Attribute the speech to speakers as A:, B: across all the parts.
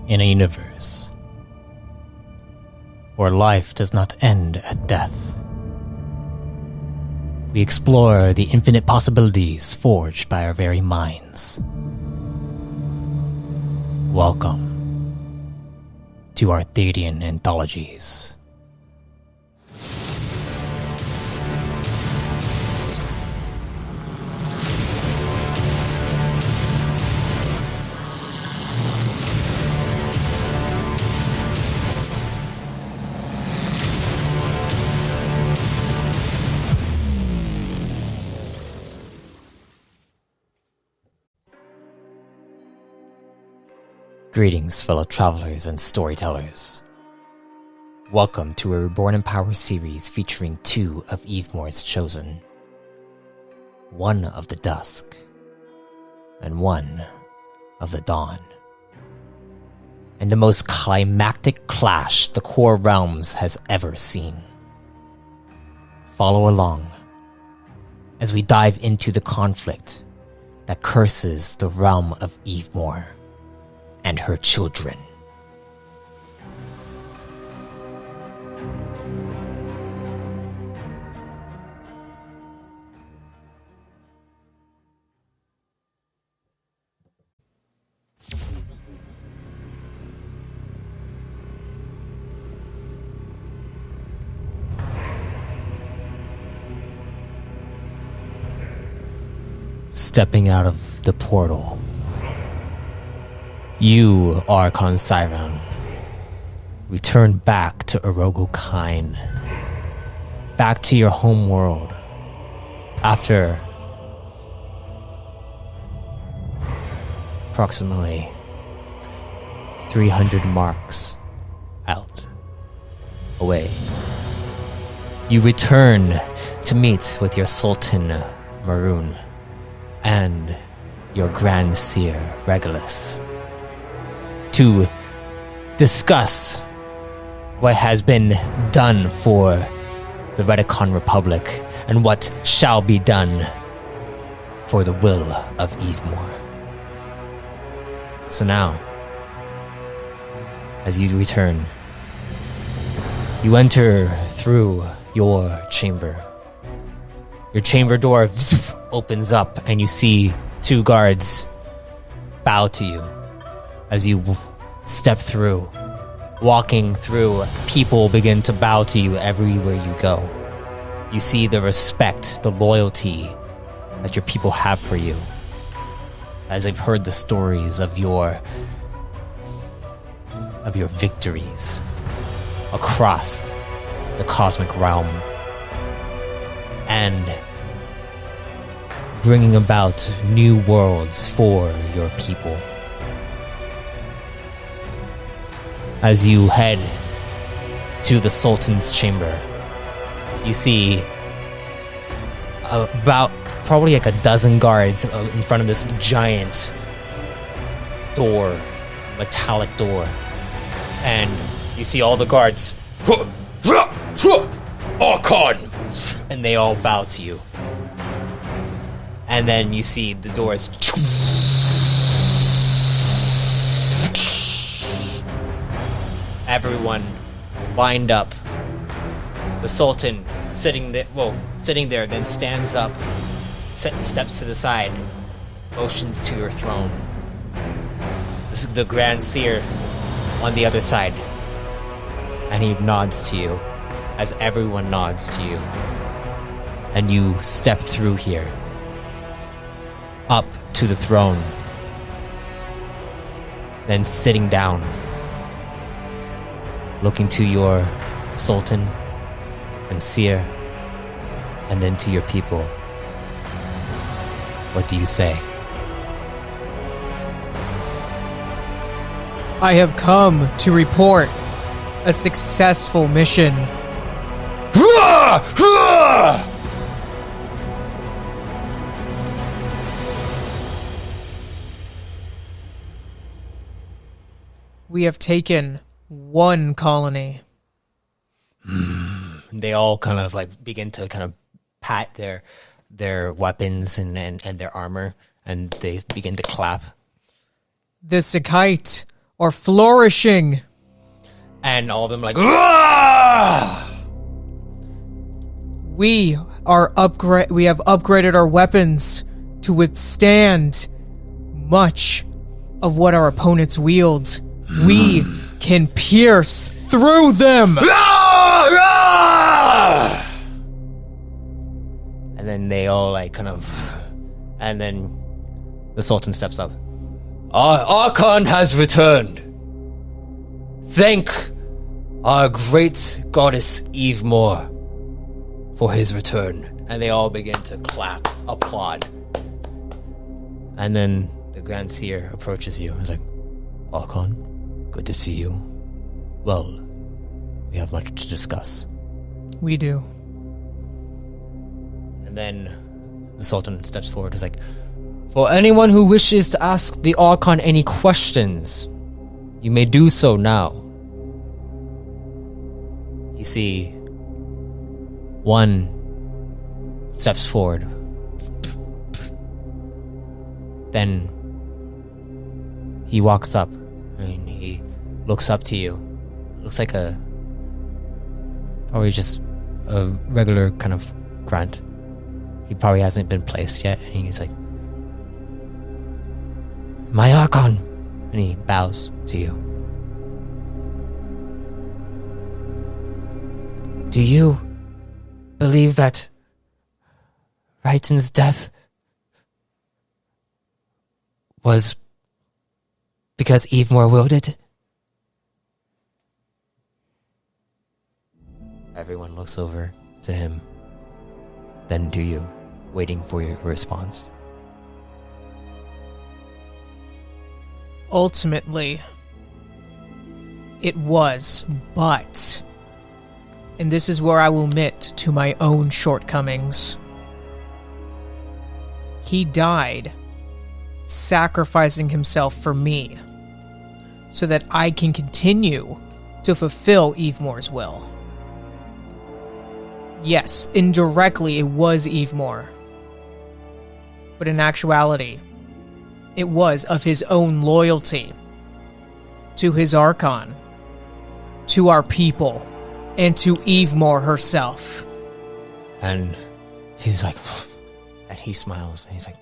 A: In a universe where life does not end at death, we explore the infinite possibilities forged by our very minds. Welcome to Arthadian Anthologies. Greetings, fellow travelers and storytellers. Welcome to a Reborn in Power series featuring two of Evemore's chosen. One of the Dusk, and one of the Dawn. And the most climactic clash the Core Realms has ever seen. Follow along as we dive into the conflict that curses the realm of Evemore and her children. Stepping out of the portal, you, Archon Syron, return back to Orogo-Kine, back to your home world, after approximately 300 marks out, away. You return to meet with your Sultan Maroon and your Grand Seer Regulus, to discuss what has been done for the Redicon Republic and what shall be done for the will of Evemore. So now, as you return, you enter through your chamber. Your chamber door opens up and you see two guards bow to you. As you step through, walking through, people begin to bow to you everywhere you go. You see the respect, the loyalty that your people have for you, as they've heard the stories of your victories across the cosmic realm and bringing about new worlds for your people. As you head to the Sultan's chamber, you see about probably like a dozen guards in front of this giant door, metallic door. And you see all the guards, Archon! And they all bow to you. And then you see the doors everyone lined up. The Sultan sitting there, then stands up, steps to the side, motions to your throne. This is the Grand Seer on the other side, and he nods to you, as everyone nods to you. And you step through here, up to the throne, then sitting down, looking to your Sultan and Seer, and then to your people. What do you say?
B: I have come to report a successful mission. We have taken one colony.
A: They all kind of like begin to kind of pat their weapons and their armor, and they begin to clap.
B: The zekyte are flourishing.
A: And all of them like, "Argh!"
B: We have upgraded our weapons to withstand much of what our opponents wield. We can pierce through them.
A: And then they all like kind of, and then the Sultan steps up. Our Archon has returned. Thank our great goddess Evemore for his return. And they all begin to clap, applaud. And then the Grand Seer approaches you. He's like, Archon, good to see you. Well, we have much to discuss.
B: We do.
A: And then the Sultan steps forward. He's like, for anyone who wishes to ask the Archon any questions, you may do so now. You see, one steps forward. Then he walks up and he looks up to you. Looks like probably just a regular kind of grunt. He probably hasn't been placed yet. And he's like, my Archon. And he bows to you. Do you believe that Raiton's death was because Evemore willed it? Everyone looks over to him, then to you, waiting for your response.
B: Ultimately, it was, but... And this is where I will admit to my own shortcomings. He died sacrificing himself for me so that I can continue to fulfill Evemore's will. Yes, indirectly it was Evemore. But in actuality, it was of his own loyalty to his Archon, to our people, and to Evemore herself.
A: And he's like, and he smiles, and he's like,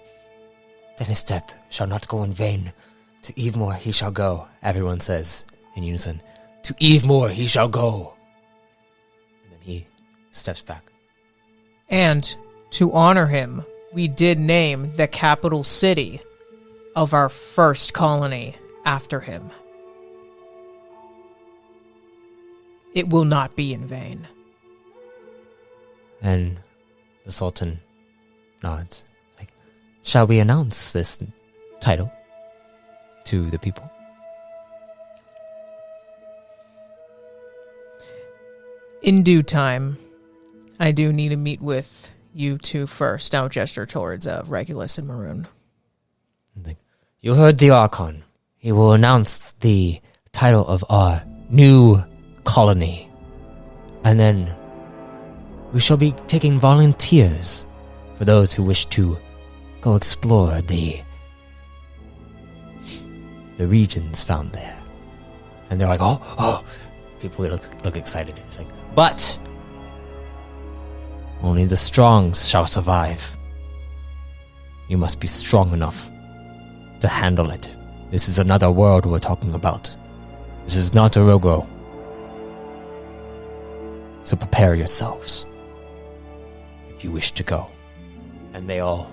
A: then his death shall not go in vain. To Evemore he shall go, everyone says in unison. To Evemore he shall go. And then he steps back.
B: And to honor him, we did name the capital city of our first colony after him. It will not be in vain.
A: And the Sultan nods. Like, shall we announce this title to the people?
B: In due time, I do need to meet with you two first. I'll gesture towards Regulus and Maroon.
A: You heard the Archon. He will announce the title of our new colony. And then we shall be taking volunteers for those who wish to go explore the regions found there. And they're like, oh. People look excited. It's like, but only the strong shall survive. You must be strong enough to handle it. This is another world we're talking about. This is not a Rogo. So prepare yourselves if you wish to go. And they all,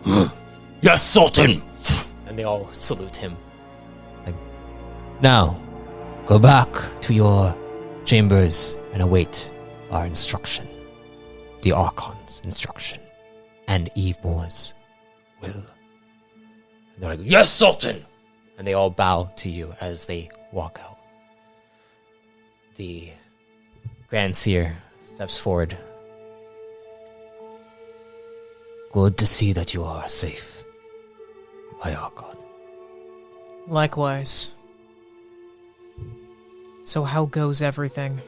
A: yes, Sultan! And they all salute him. Like, now, go back to your chambers and await our instruction. The Archon's instruction. And Evemore's will. And they're like, yes, Sultan! And they all bow to you as they walk out. The Grand Seer steps forward. Good to see that you are safe, my Archon.
B: Likewise. So how goes everything?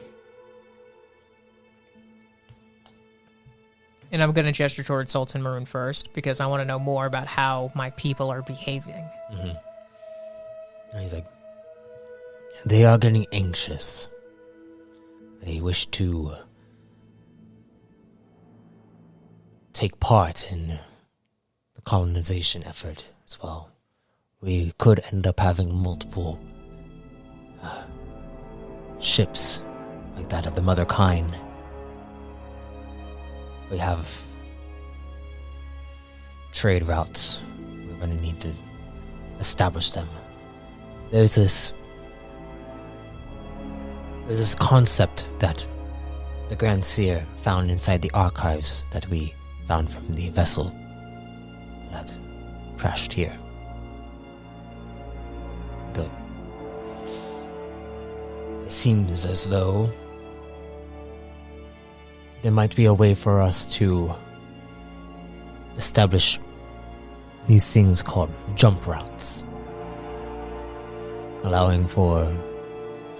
B: And I'm going to gesture towards Sultan Maroon first, because I want to know more about how my people are behaving.
A: Mm-hmm. And he's like, They are getting anxious. They wish to take part in the colonization effort as well. We could end up having multiple ships like that of the Mother Kind. We have trade routes. We're going to need to establish them. There's this concept that the Grand Seer found inside the archives that we found from the vessel that crashed here. It seems as though there might be a way for us to establish these things called jump routes, allowing for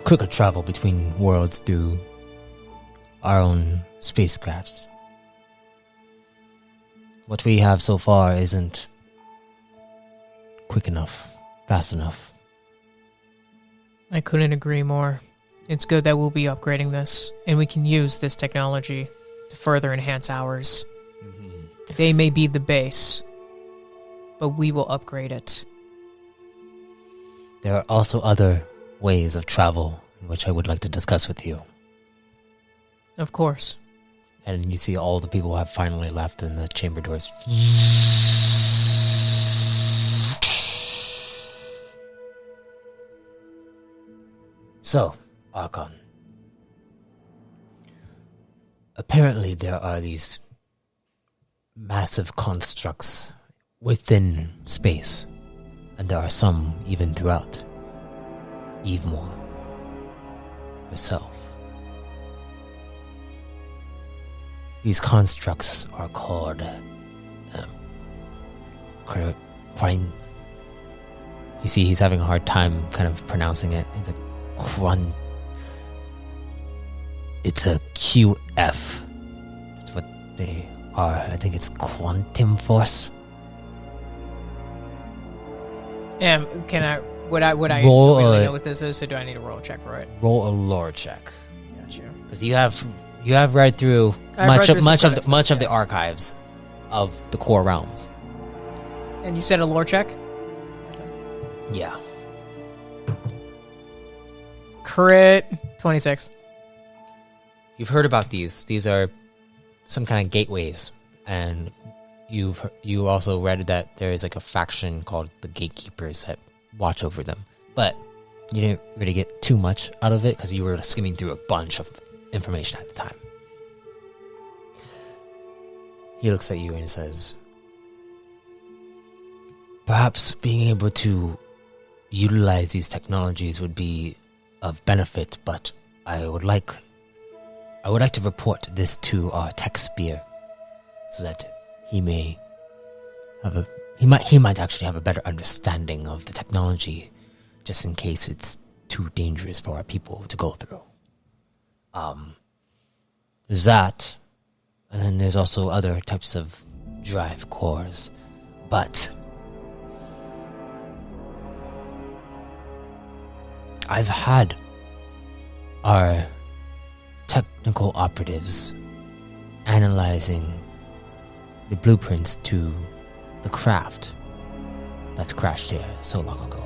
A: quicker travel between worlds through our own spacecrafts. What we have so far isn't quick enough, fast enough.
B: I couldn't agree more. It's good that we'll be upgrading this, and we can use this technology to further enhance ours. Mm-hmm. They may be the base, but we will upgrade it.
A: There are also other ways of travel in which I would like to discuss with you.
B: Of course.
A: And you see all the people have finally left and the chamber doors. So, Archon. Apparently there are these massive constructs within space, and there are some even throughout Evemore herself. These constructs are called Quine. You see, he's having a hard time kind of pronouncing it. It's a Quant. It's a QF. That's what they are. I think it's quantum force.
B: Can I? Would I really know what this is? So do I need to roll a check for it?
A: Roll a lore check.
B: Gotcha.
A: Because you have read through much of the archives of the core realms.
B: And you said a lore check?
A: Yeah.
B: Crit 26.
A: You've heard about these. These are some kind of gateways, and you also read that there is like a faction called the Gatekeepers that watch over them. But you didn't really get too much out of it because you were skimming through a bunch of information at the time. He looks at you and says, perhaps being able to utilize these technologies would be of benefit, but I would like to report this to our tech spear so that he may have he might actually have a better understanding of the technology, just in case it's too dangerous for our people to go through. There's that, and then there's also other types of drive cores, but I've had our technical operatives analyzing the blueprints to the craft that crashed here so long ago.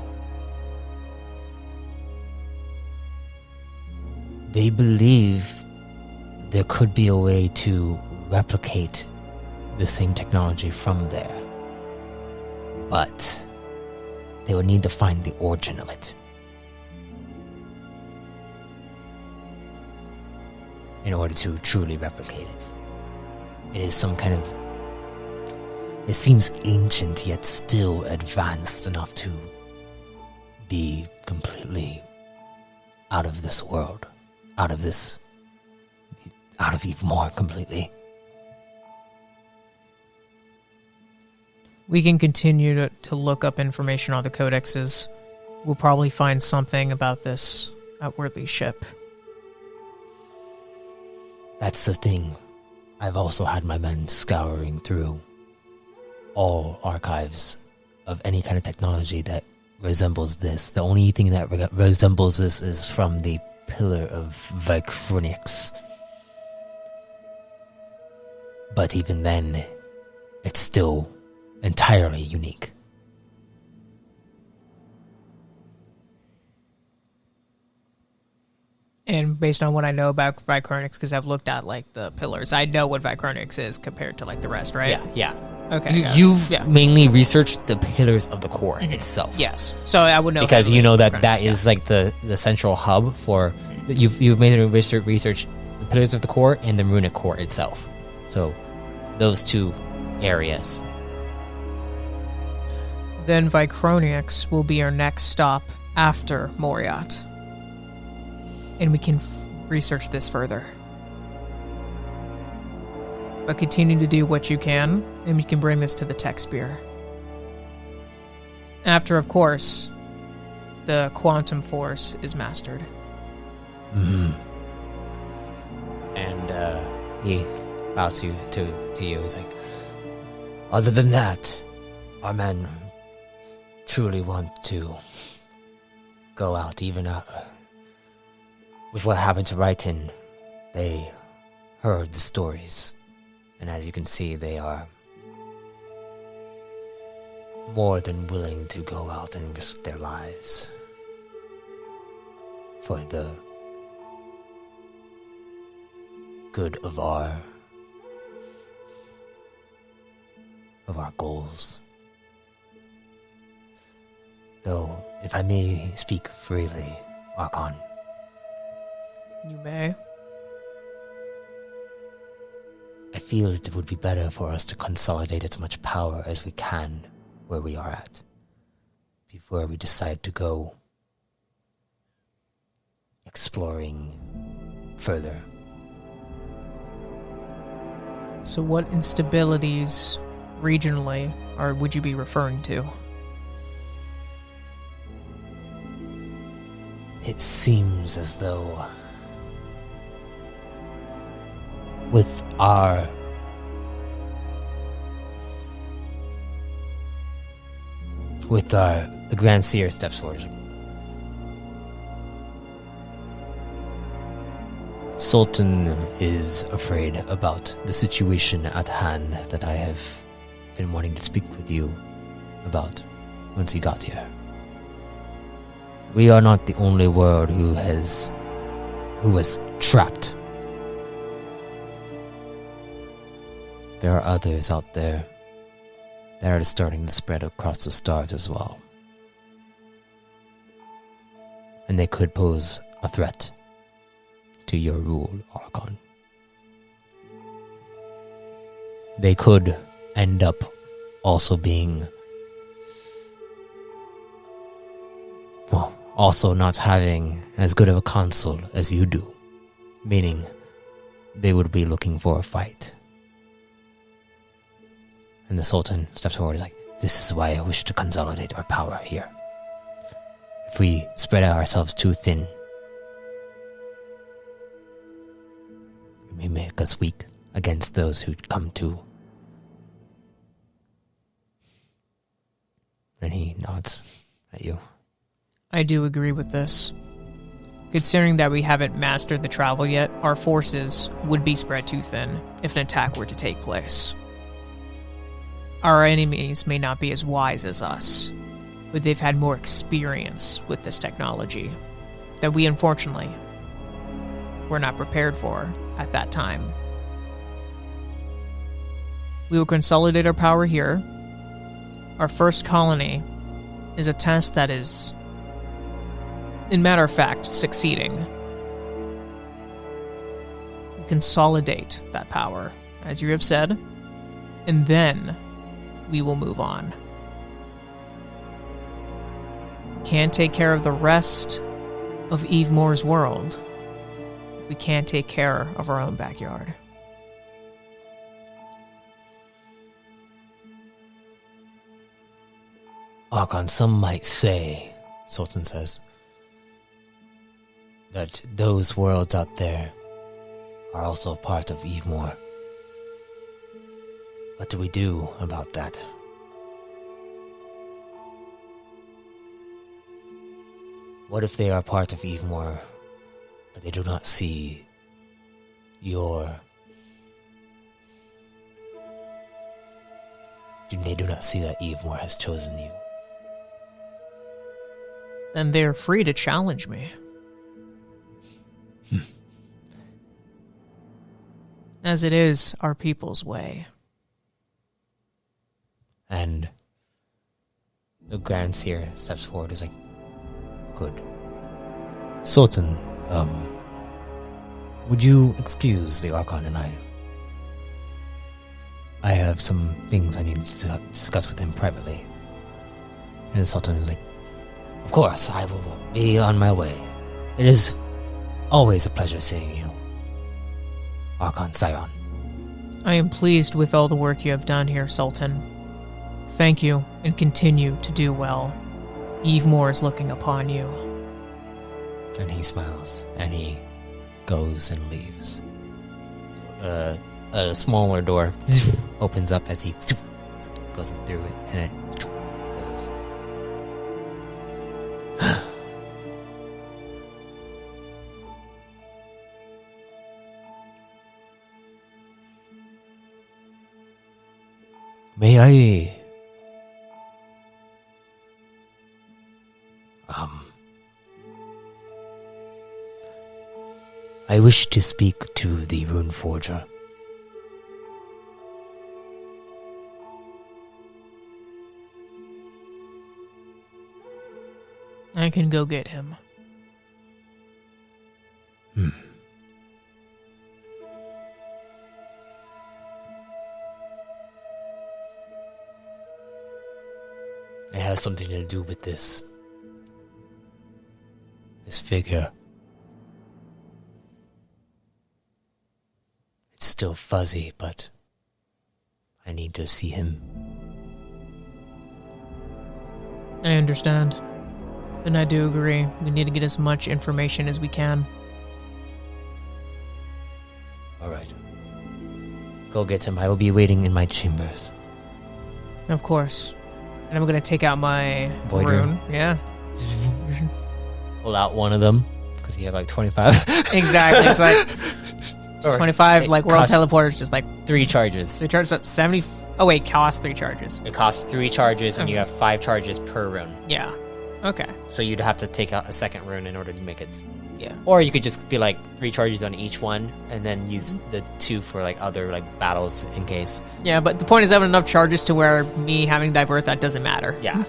A: They believe there could be a way to replicate the same technology from there, but they would need to find the origin of it in order to truly replicate it. It is some kind of... It seems ancient, yet still advanced enough to be completely out of this world. Out of Evemore completely.
B: We can continue to look up information on the codexes. We'll probably find something about this outwardly ship.
A: That's the thing. I've also had my men scouring through all archives of any kind of technology that resembles this. The only thing that resembles this is from the Pillar of Vicronix. But even then, it's still entirely unique.
B: And based on what I know about Vicronix, because I've looked at like the pillars, I know what Vicronix is compared to like the rest, right?
A: Yeah.
B: Okay.
A: You've mainly researched the pillars of the core itself.
B: Yes. So I would know
A: because you know that
B: Vicronix,
A: is like the central hub for you've made a research the pillars of the core and the runic core itself. So those two areas.
B: Then Vicronix will be our next stop after Moriat. And we can research this further. But continue to do what you can, and we can bring this to the tech spear. After, of course, the quantum force is mastered.
A: Mm-hmm. And he bows to you. He's like, other than that, our men truly want to go out, even with what happened to Ryton. They heard the stories, and as you can see, they are more than willing to go out and risk their lives for the good of our goals. Though, if I may speak freely, Archon,
B: You may.
A: I feel it would be better for us to consolidate as much power as we can where we are at before we decide to go exploring further.
B: So what instabilities regionally would you be referring to?
A: It seems as though with the Grand Seer steps forward. Sultan is afraid about the situation at hand that I have been wanting to speak with you about once he got here. We are not the only world who was trapped. There are others out there that are starting to spread across the stars as well. And they could pose a threat to your rule, Archon. They could end up also being, well, also not having as good of a consul as you do, meaning they would be looking for a fight. And the Sultan steps forward and is like, this is why I wish to consolidate our power here. If we spread ourselves too thin, it may make us weak against those who come to. And he nods at you.
B: I do agree with this. Considering that we haven't mastered the travel yet, our forces would be spread too thin if an attack were to take place. Our enemies may not be as wise as us, but they've had more experience with this technology that we unfortunately were not prepared for at that time. We will consolidate our power here. Our first colony is a test that is, in matter of fact, succeeding. We consolidate that power, as you have said, and then we will move on. We can't take care of the rest of Evemore's world if we can't take care of our own backyard.
A: Archon, some might say, Sultan says, that those worlds out there are also a part of Evemore. What do we do about that? What if they are part of Evemore, but they do not see they do not see that Evemore has chosen you?
B: Then they're free to challenge me. As it is our people's way.
A: And the Grand Seer steps forward, is like, good. Sultan, would you excuse the Archon and I? I have some things I need to discuss with him privately. And the Sultan is like, of course, I will be on my way. It is always a pleasure seeing you, Archon Syron.
B: I am pleased with all the work you have done here, Sultan. Thank you, and continue to do well. Evemore is looking upon you.
A: And he smiles, and he goes and leaves. A smaller door opens up as he goes through it, and it closes. May I... I wish to speak to the Rune Forger.
B: I can go get him.
A: It has something to do with this figure. It's still fuzzy, but I need to see him.
B: I understand. And I do agree. We need to get as much information as we can.
A: Alright. Go get him. I will be waiting in my chambers.
B: Of course. And I'm going to take out my
A: Void
B: rune.
A: rune?
B: Yeah.
A: Pull out one of them, because you have like 25.
B: Exactly. It's like 25, like world teleporters, just like
A: 3 charges.
B: 3 charges up 70. Oh, wait, cost 3 charges.
A: It costs 3 charges, and you have 5 charges per rune.
B: Yeah. Okay.
A: So you'd have to take out a second rune in order to make it.
B: Yeah.
A: Or you could just be like 3 charges on each one, and then use the 2 for like other like battles in case.
B: Yeah, but the point is having enough charges to where me having divert that doesn't matter.
A: Yeah.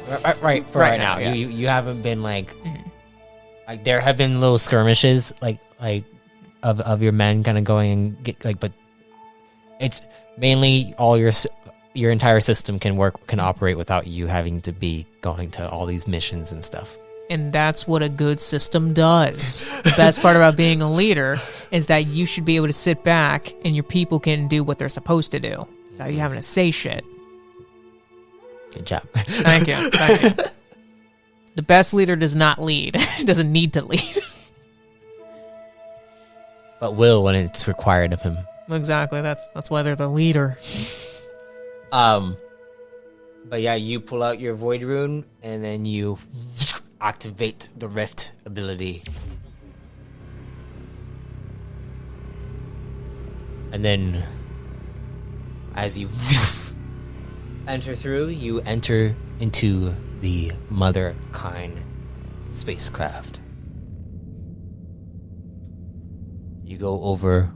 A: right now.
B: Yeah.
A: You haven't been like there have been little skirmishes like of your men kind of going and get like, but it's mainly all your entire system can operate without you having to be going to all these missions and stuff.
B: And that's what a good system does. The best part about being a leader is that you should be able to sit back and your people can do what they're supposed to do without you having to say shit.
A: Good job.
B: Thank you. The best leader does not lead. Doesn't need to lead.
A: But will when it's required of him.
B: Exactly. That's why they're the leader.
A: But yeah, you pull out your void rune and then you activate the rift ability. And then as you enter through, you enter into the Mother Kind spacecraft. You go over,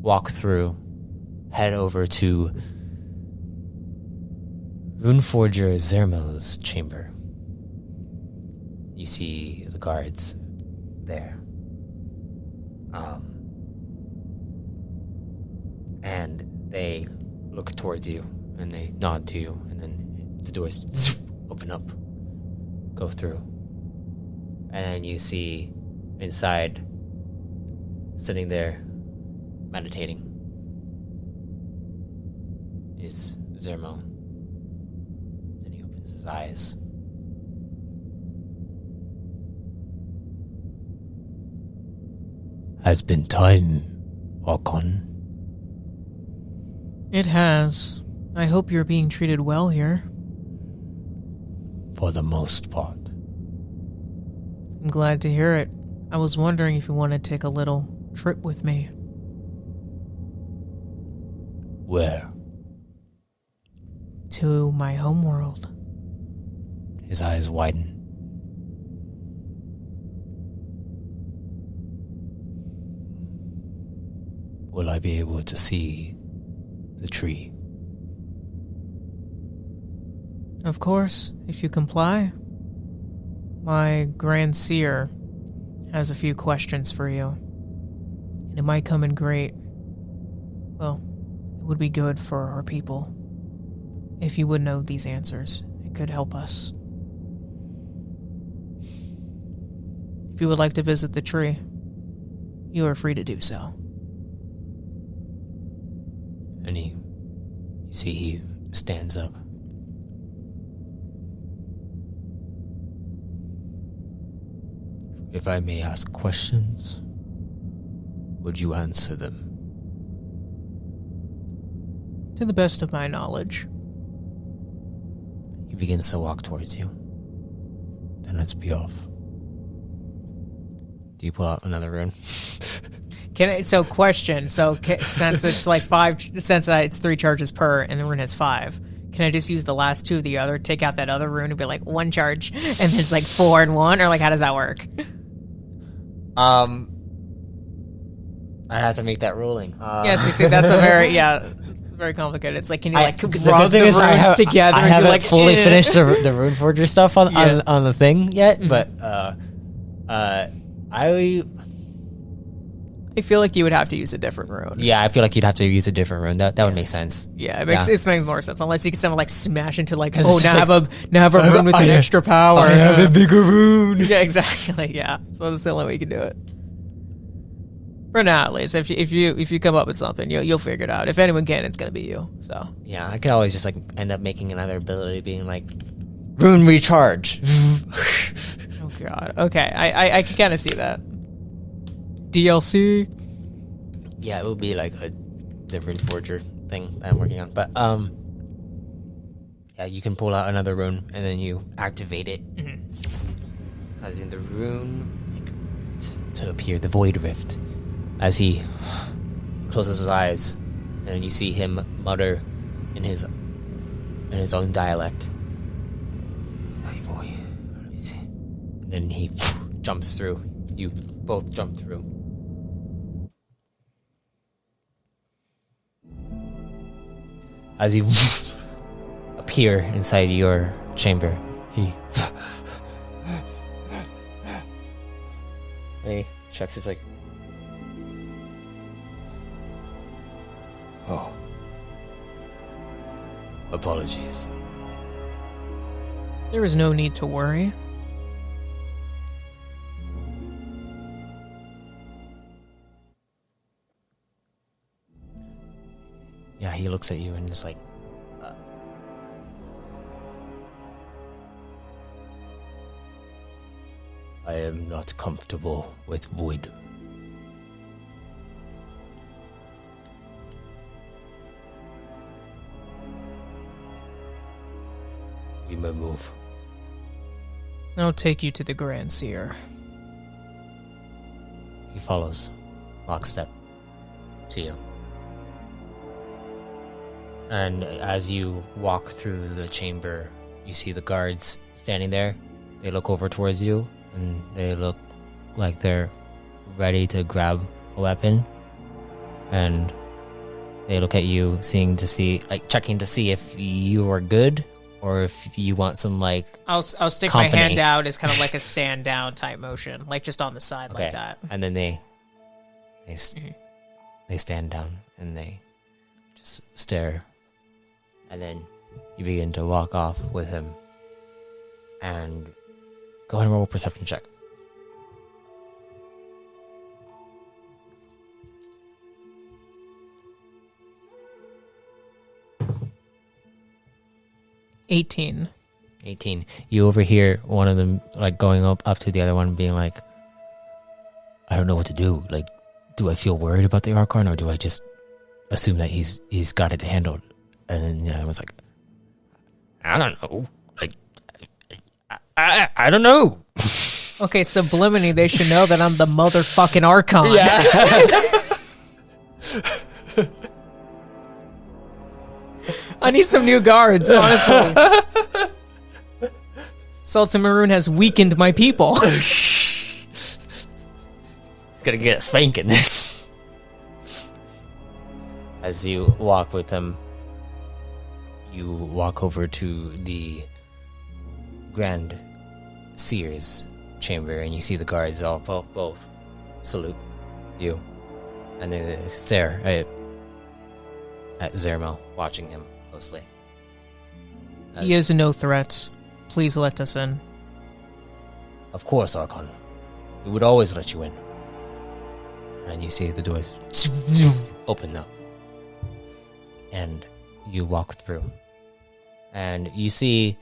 A: walk through, head over to Rune Forger Zer'mo's chamber. You see the guards there. And they look towards you, and they nod to you, and then the doors open up, go through. And then you see inside, sitting there, meditating, is Zer'mo. Then he opens his eyes. Has been time, Archon.
B: It has. I hope you're being treated well here.
A: For the most part.
B: I'm glad to hear it. I was wondering if you want to take a little trip with me.
A: Where?
B: To my homeworld.
A: His eyes widen. Will I be able to see the tree?
B: Of course, if you comply. My Grand Seer has a few questions for you. And it might come in great. Well, it would be good for our people. If you would know these answers, it could help us. If you would like to visit the tree, you are free to do so.
A: And you see he stands up. If I may ask questions, would you answer them?
B: To the best of my knowledge.
A: He begins to walk towards you. Then let's be off. Do you pull out another rune?
B: Question. Since it's like it's 3 charges per, and the rune has 5. Can I just use the last 2 of the other, take out that other rune, and be like 1 charge, and there's like 4 and 1, or like how does that work?
A: I have to make that ruling.
B: Yes, you see, that's a very complicated. It's like, can you rub the runes together?
A: I haven't fully finished the rune forger stuff on the thing yet, but
B: I feel like you would have to use a different rune.
A: Yeah, I feel like you'd have to use a different rune. That would make sense.
B: Yeah, it makes more sense. Unless you could someone like smash into like, now have a rune with an extra power.
A: I have a bigger rune.
B: Yeah, exactly. Yeah, so that's the only way you can do it. For now, at least, if you come up with something, you'll figure it out. If anyone can, it's gonna be you. So
A: yeah, I could always just like end up making another ability, being like rune recharge.
B: Oh god. Okay, I can kind of see that. DLC.
A: Yeah, it would be like the rune forger thing that I'm working on. But yeah, you can pull out another rune and then you activate it, as in the rune to appear the void rift. As he closes his eyes, and you see him mutter in his own dialect. And then he jumps through. You both jump through. As you appear inside your chamber, he checks his like, oh, apologies.
B: There is no need to worry.
A: Yeah, he looks at you and is like, I am not comfortable with void. We may move.
B: I'll take you to the Grand Seer.
A: He follows, lockstep, to you. And as you walk through the chamber, you see the guards standing there. They look over towards you, and they look like they're ready to grab a weapon. And they look at you, checking to see if you are good, or if you want some like.
B: I'll stick company. My hand out as kind of like a stand down type motion, like just on the side, like that.
A: And then they stand down and they just stare. And then you begin to walk off with him. And go ahead and roll a perception check.
B: $18.
A: You overhear one of them like going up to the other one, being like, I don't know what to do. Like, do I feel worried about the Archon, or do I just assume that he's got it handled? And then the other one's like, I don't know. Like, I don't know.
B: Okay, subliminally, they should know that I'm the motherfucking Archon.
A: Yeah.
B: I need some new guards, honestly. Sultan Maroon has weakened my people.
A: He's gonna get a spanking. As you walk with him, you walk over to the Grand Seer's chamber, and you see the guards all both salute you, and they stare at Zer'mo, watching him closely.
B: He is no threat. Please let us in.
A: Of course, Archon. We would always let you in. And you see the doors open up. And you walk through. And you see,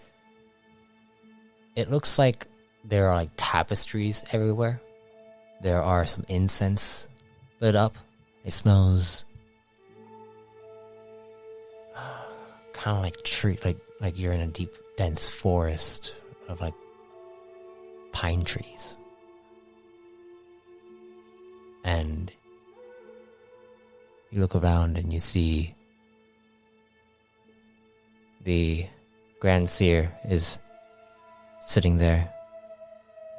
A: it looks like there are like tapestries everywhere. There are some incense lit up. It smells kind of like tree, like you're in a deep, dense forest of like pine trees. And you look around and you see the Grand Seer is sitting there,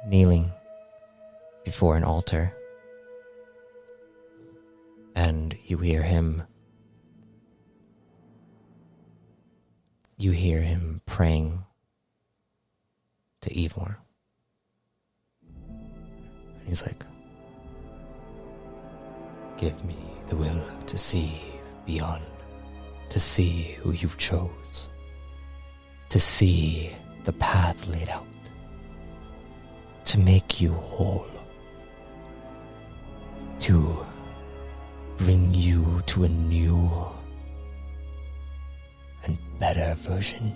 A: kneeling before an altar. And you hear him praying to Evemore. And he's like, give me the will to see beyond, to see who you chose, to see the path laid out, to make you whole, to bring you to a new and better version.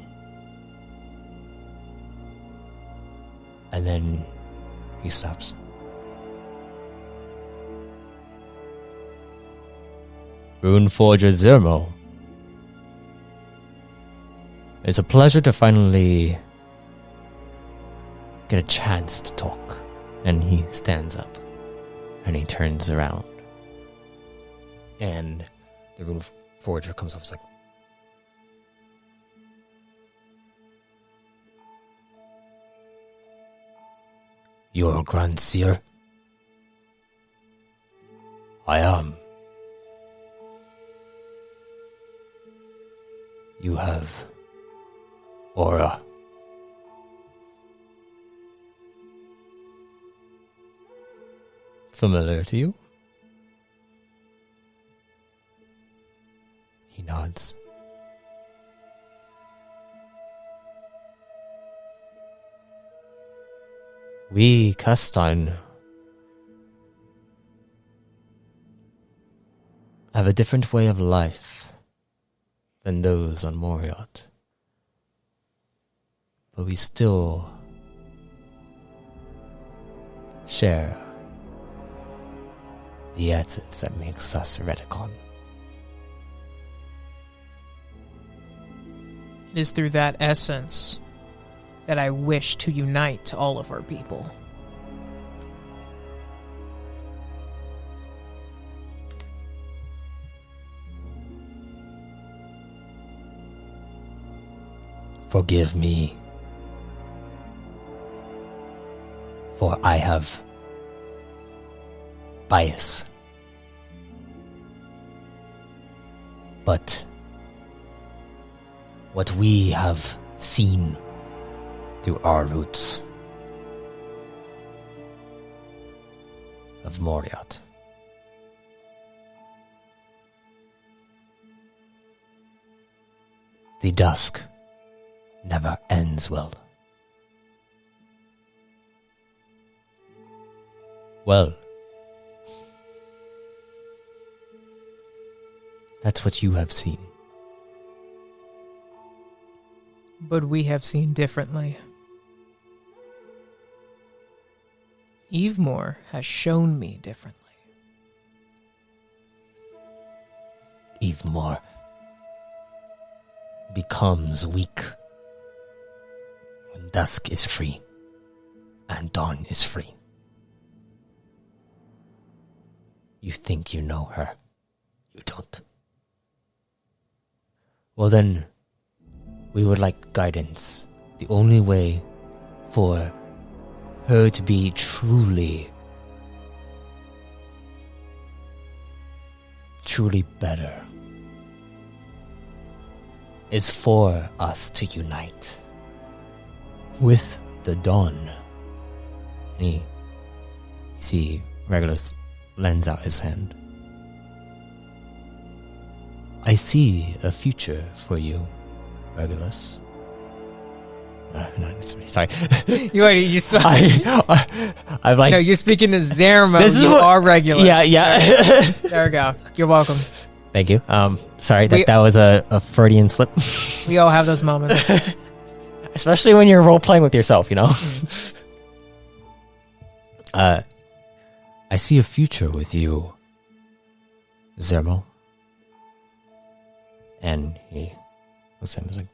A: And then he stops. Rune Forger Zer'mo. It's a pleasure to finally get a chance to talk. And he stands up and he turns around. And the Rune Forger comes up. It's like, you're a Grand Seer? I am. You have aura. Familiar to you? He nods. We, Castine, have a different way of life than those on Moriot. But we still share the essence that makes us Reticon.
B: It is through that essence that I wish to unite all of our people.
A: Forgive me, for I have bias. But what we have seen through our roots of Moriot, the Dusk never ends well. Well, that's what you have seen.
B: But we have seen differently. Evemore has shown me differently.
A: Evemore becomes weak when Dusk is free, and Dawn is free. You think you know her. You don't. Well then, we would like guidance. The only way for her to be truly better is for us to unite with the Dawn. And you see Regulus lends out his hand. I see a future for you, Regulus. No, sorry. I'm like...
B: No, you're speaking to Zer'mo.
A: This is
B: are Regulus.
A: Yeah.
B: There we go. You're welcome.
A: Thank you. Sorry, that was a Freudian slip.
B: We all have those moments.
A: Especially when you're role-playing with yourself, you know? I see a future with you, Zer'mo. And he looks at him and is like,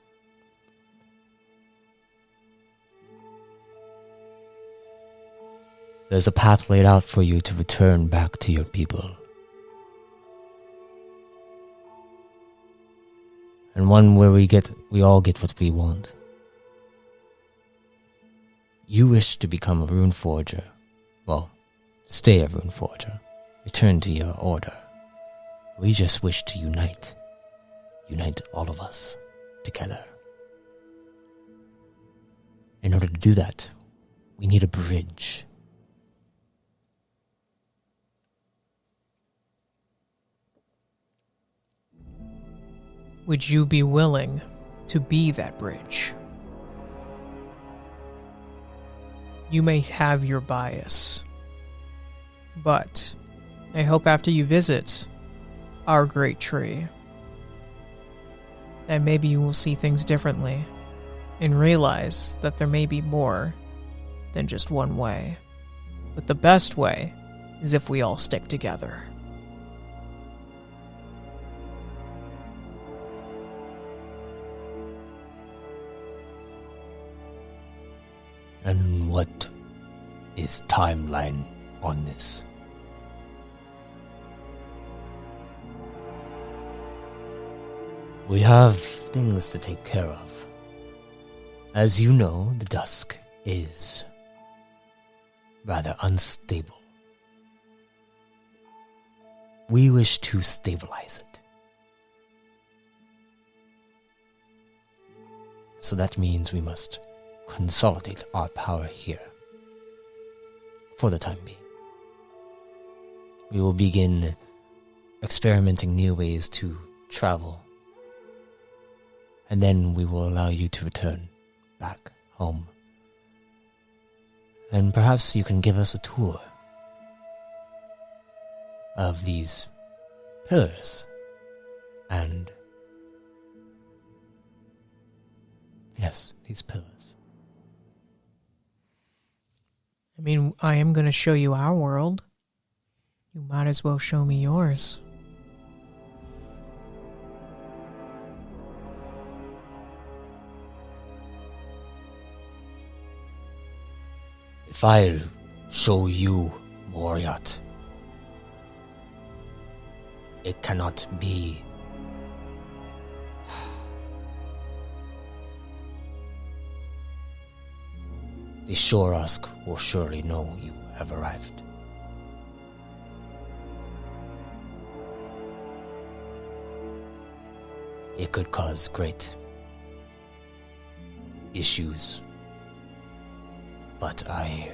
A: there's a path laid out for you to return back to your people. And one where we all get what we want. You wish to become a rune forger. Well, stay a rune forger. Return to your order. We just wish to unite. Unite all of us together. In order to do that, we need a bridge.
B: Would you be willing to be that bridge? You may have your bias, but I hope after you visit our great tree, that maybe you will see things differently and realize that there may be more than just one way. But the best way is if we all stick together.
A: And what is timeline on this? We have things to take care of. As you know, the Dusk is rather unstable. We wish to stabilize it. So that means we must consolidate our power here. For the time being. We will begin experimenting new ways to travel. And then we will allow you to return back home. And perhaps you can give us a tour of these pillars. And yes, these pillars.
B: I mean, I am going to show you our world. You might as well show me yours.
A: If I show you Moriat, it cannot be. The Shorask will surely know you have arrived. It could cause great issues, but I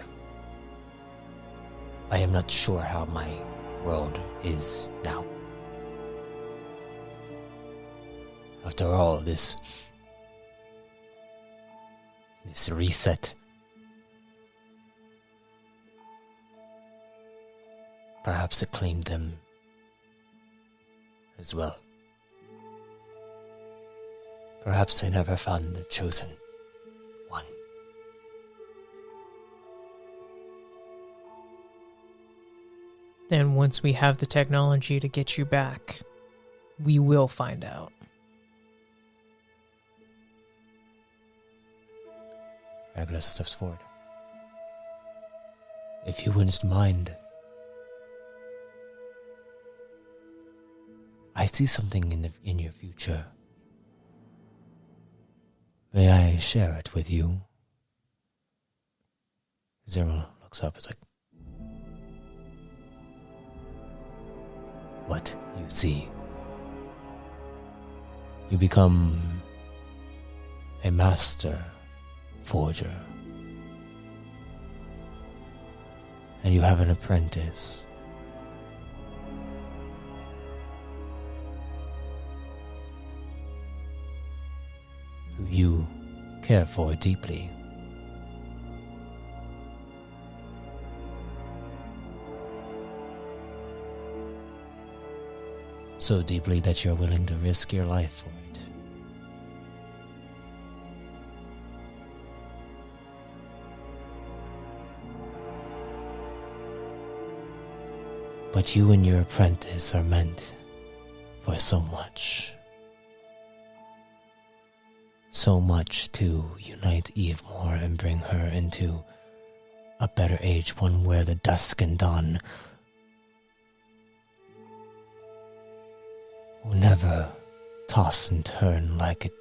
A: am not sure how my world is now. After all, this reset. Perhaps it claimed them as well. Perhaps I never found the chosen one.
B: Then once we have the technology to get you back, we will find out.
A: Regulus steps forward. If you wouldn't mind, I see something in your future. May I share it with you? Zer'mo looks up. It's like, what you see? You become a master forger. And you have an apprentice. Who you care for deeply. So deeply that you're willing to risk your life for it. But you and your apprentice are meant for so much. So much to unite Eve more and bring her into a better age, one where the dusk and dawn will never toss and turn like it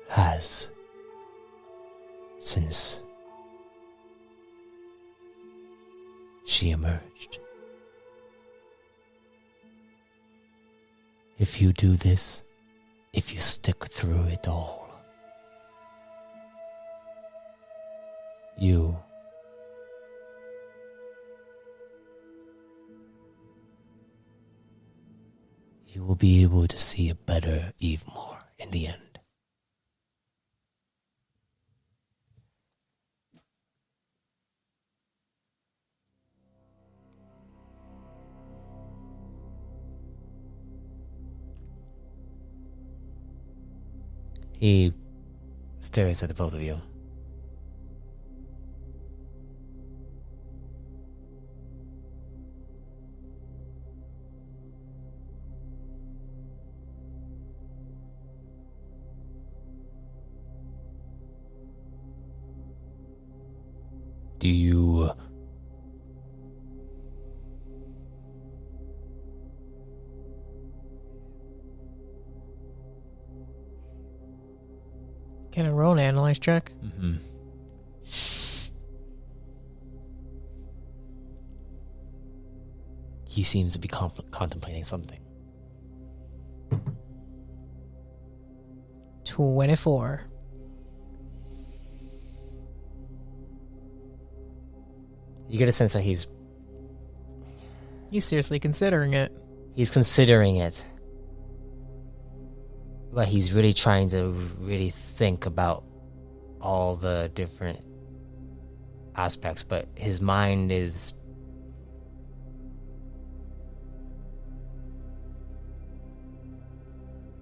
A: has since she emerged. If you do this, if you stick through it all, you will be able to see a better Eve more in the end. He stares at the both of you. Do you
B: Can I roll an analyze check?
A: Mm-hmm. He seems to be contemplating something.
B: 24.
A: You get a sense that he's
B: seriously considering it.
A: He's considering it. But he's really trying to really think about all the different aspects, but his mind is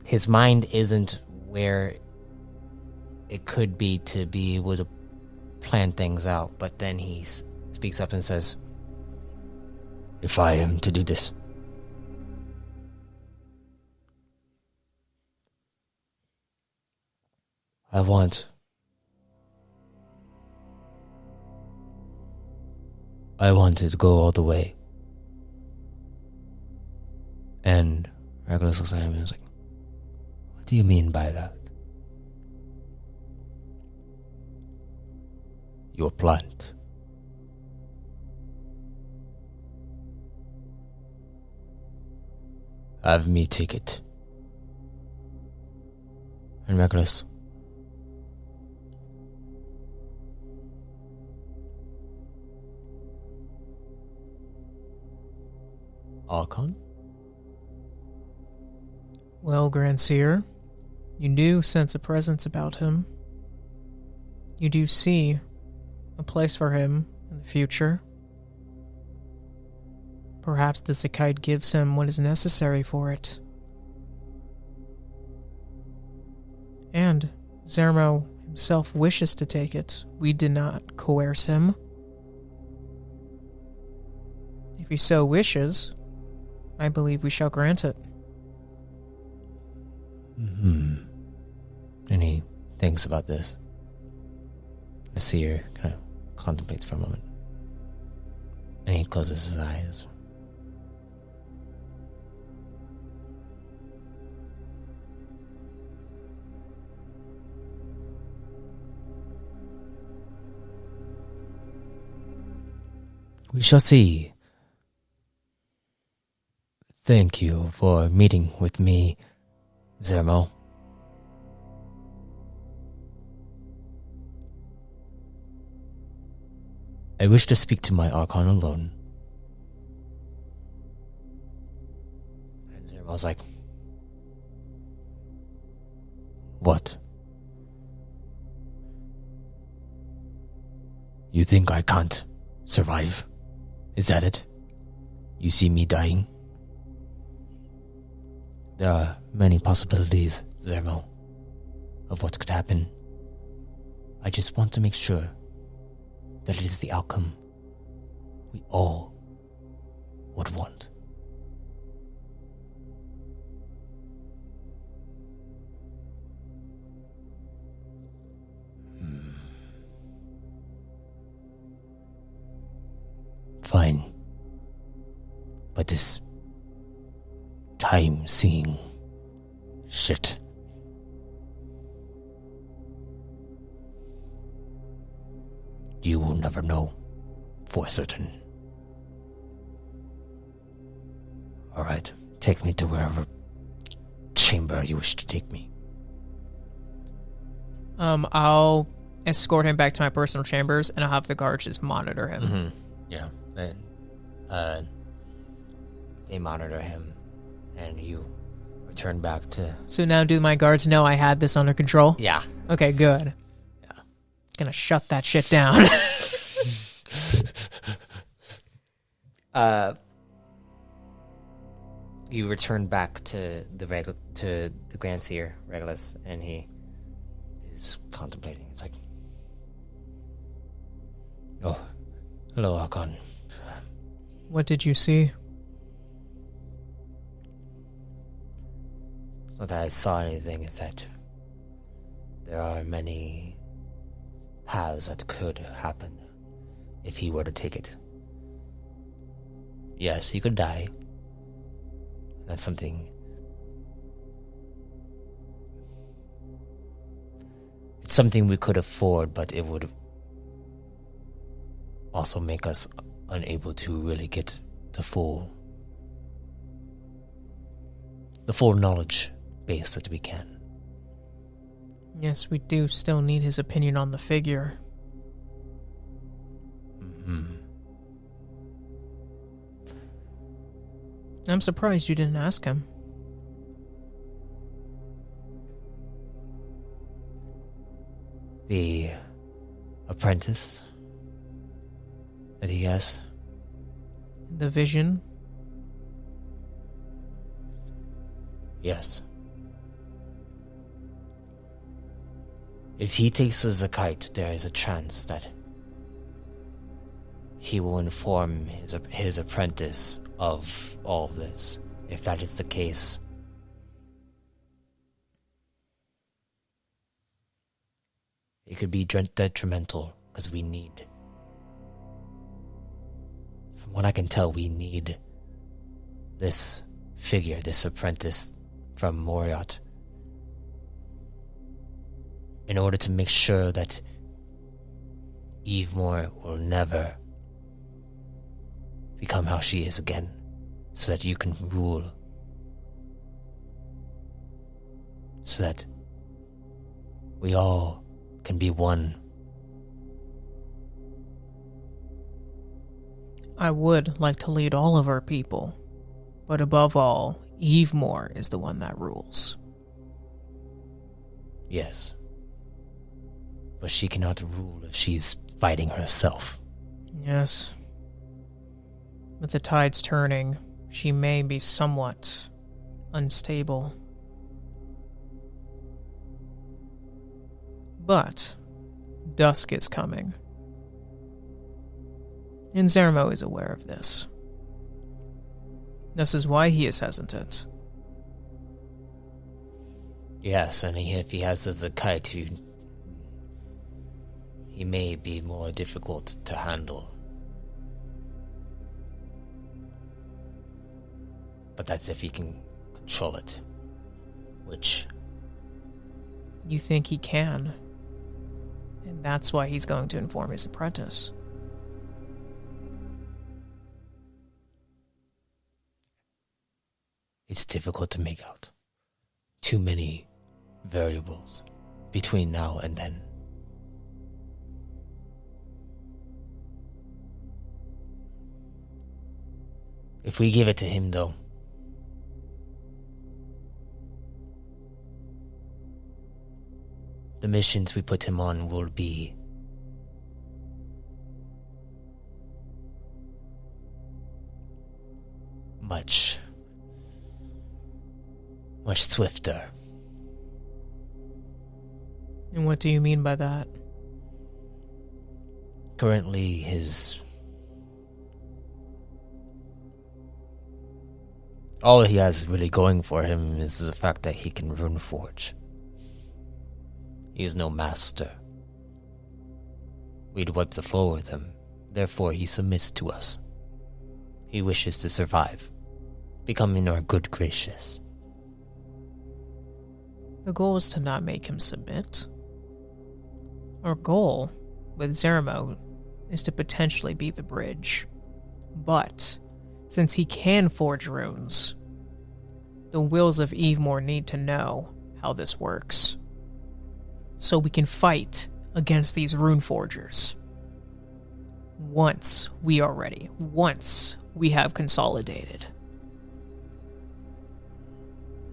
A: isn't where it could be to be able to plan things out. But then he speaks up and says, if I am to do this, I want it to go all the way. And Regulus looks at him and is like, what do you mean by that? Your plant. Have me take it. And Regulus, Archon?
B: Well, Grand Seer, you do sense a presence about him. You do see a place for him in the future. Perhaps the zekyte gives him what is necessary for it. And Zer'mo himself wishes to take it. We did not coerce him. If he so wishes, I believe we shall grant it.
A: Mm-hmm. And he thinks about this. The seer kind of contemplates for a moment. And he closes his eyes. We shall see. Thank you for meeting with me, Zer'mo. I wish to speak to my Archon alone. And Zer'mo's like, what? You think I can't survive? Is that it? You see me dying? There are many possibilities, Zer'mo, of what could happen. I just want to make sure that it is the outcome we all would want. Fine. But this time-seeing shit. You will never know for certain. Alright, take me to wherever chamber you wish to take me.
B: I'll escort him back to my personal chambers, and I'll have the guards just monitor him.
A: Mm-hmm. Yeah. They monitor him, and you return back to...
B: So now do my guards know I had this under control?
A: Yeah.
B: Okay, good.
A: Yeah.
B: Gonna shut that shit down.
A: You return back to the Grand Seer, Regulus, and he is contemplating. It's like, oh, hello, Archon.
B: What did you see?
A: It's not that I saw anything, it's that there are many paths that could happen if he were to take it. Yes, he could die. That's something... It's something we could afford, but it would also make us unable to really get the full knowledge base that we can.
B: Yes, we do still need his opinion on the figure.
A: Mm-hmm.
B: I'm surprised you didn't ask him.
A: The apprentice that he has.
B: The vision?
A: Yes. If he takes the zekyte, there is a chance that he will inform his apprentice of all of this. If that is the case, it could be detrimental, because we need... From what I can tell, we need this figure, this apprentice from Moriot, in order to make sure that Evemore will never become how she is again, so that you can rule, so that we all can be one.
B: I would like to lead all of our people, but above all, Evemore is the one that rules.
A: Yes. But she cannot rule if she's fighting herself.
B: Yes. With the tides turning, she may be somewhat unstable. But Dusk is coming. And Zer'mo is aware of this. This is why he is hesitant.
A: Yes, and if he has the zekyte, he may be more difficult to handle. But that's if he can control it. Which...
B: You think he can. And that's why he's going to inform his apprentice.
A: It's difficult to make out. Too many variables between now and then. If we give it to him, though, the missions we put him on will be much swifter.
B: And what do you mean by that?
A: Currently, all he has really going for him is the fact that he can rune forge. He is no master. We'd wipe the floor with him, therefore he submits to us. He wishes to survive, becoming our good gracious.
B: The goal is to not make him submit. Our goal with Zer'mo is to potentially be the bridge. But, since he can forge runes, the wills of Evemore need to know how this works. So we can fight against these rune forgers. Once we are ready. Once we have consolidated.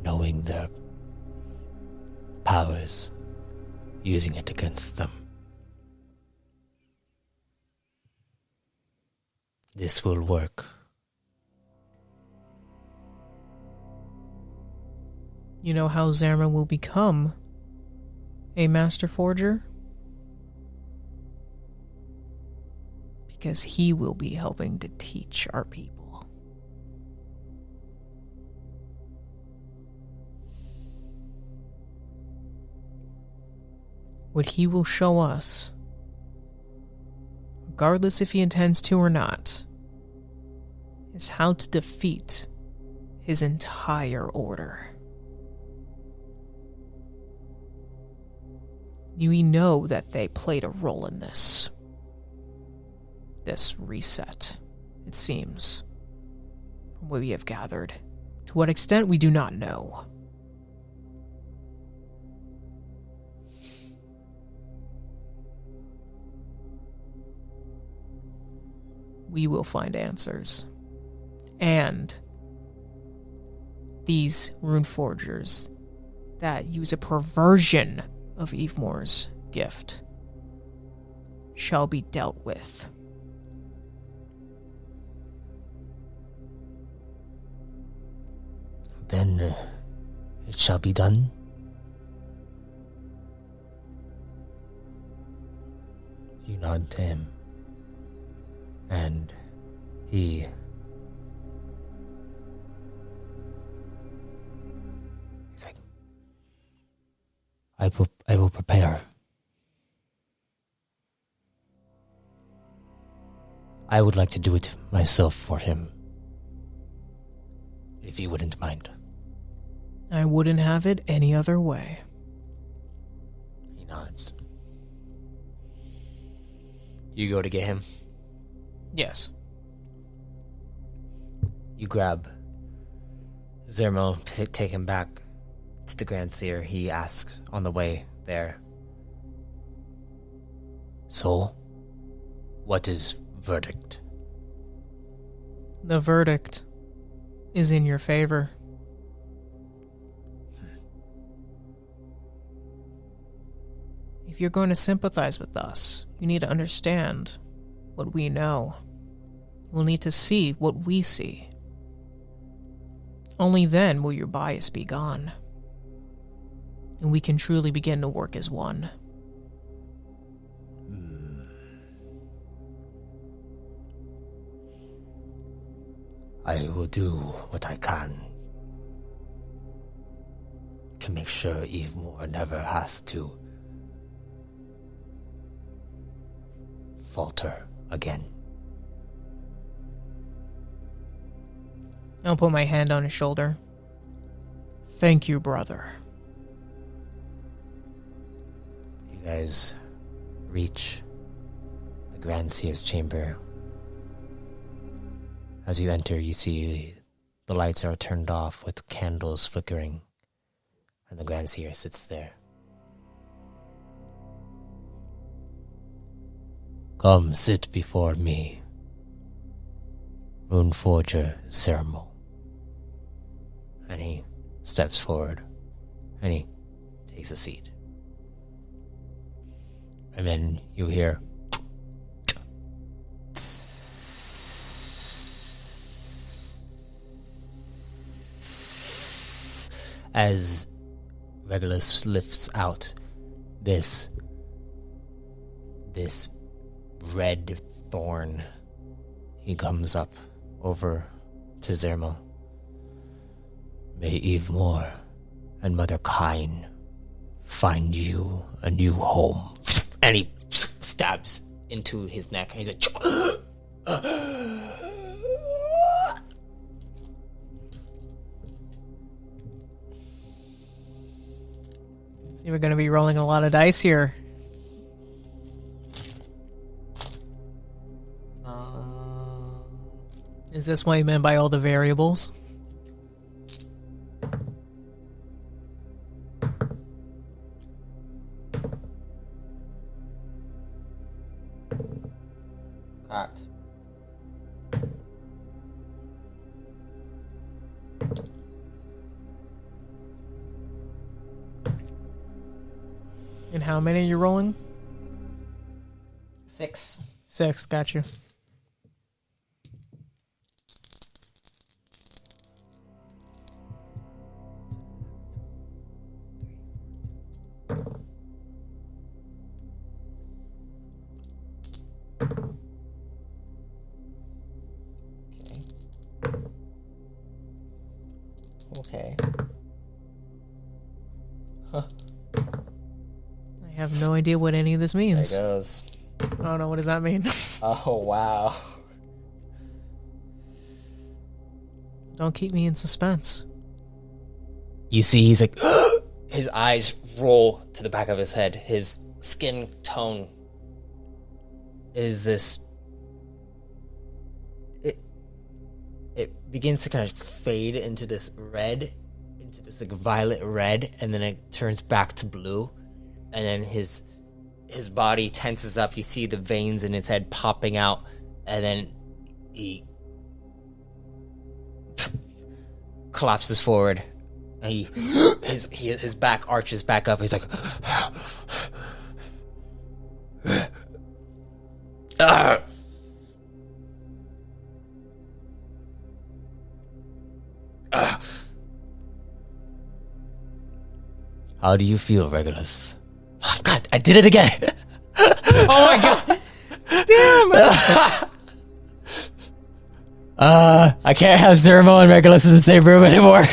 A: Knowing their powers, using it against them. This will work.
B: You know how Zer'mo will become a master forger? Because he will be helping to teach our people. What he will show us, regardless if he intends to or not, is how to defeat his entire order. We know that they played a role in this reset, it seems, from what we have gathered. To what extent, we do not know. We will find answers. And these rune forgers that use a perversion of Evemore's gift shall be dealt with.
A: Then it shall be done. You nod to him, and he's like, I will prepare. I would like to do it myself for him, if you wouldn't mind.
B: I wouldn't have it any other way.
A: He nods. You go to get him?
B: Yes.
A: You grab Zer'mo, take him back to the Grand Seer. He asks on the way there, so, what is verdict?
B: The verdict is in your favor. If you're going to sympathize with us, you need to understand what we know. You'll need to see what we see. Only then will your bias be gone, and we can truly begin to work as one.
A: I will do what I can to make sure Evemore never has to falter again.
B: I'll put my hand on his shoulder. Thank you, brother.
A: You guys reach the Grand Seer's chamber. As you enter, you see the lights are turned off with candles flickering, and the Grand Seer sits there. Come sit before me, Rune Forger Zer'mo. And he steps forward, and he takes a seat. And then you hear as Regulus lifts out this red thorn. He comes up over to Zer'mo. May Evemore and Mother Kine find you a new home. And he stabs into his neck. And he's like,
B: See, we're going to be rolling a lot of dice here. Is this what you meant by all the variables?
A: Correct.
B: And how many are you rolling?
A: 6.
B: 6, got you.
A: Okay.
B: I have no idea what any of this means.
A: There it goes.
B: I don't know, what does that mean?
A: Oh, wow.
B: Don't keep me in suspense.
A: You see, he's like, his eyes roll to the back of his head. His skin tone is this. It begins to kind of fade into this red, into this like violet red, and then it turns back to blue, and then his body tenses up. You see the veins in his head popping out, and then he collapses forward, and his back arches back up. He's like, How do you feel, Regulus? Oh, God, I did it again.
B: Oh my god. Damn.
A: I can't have Zer'mo and Regulus in the same room anymore.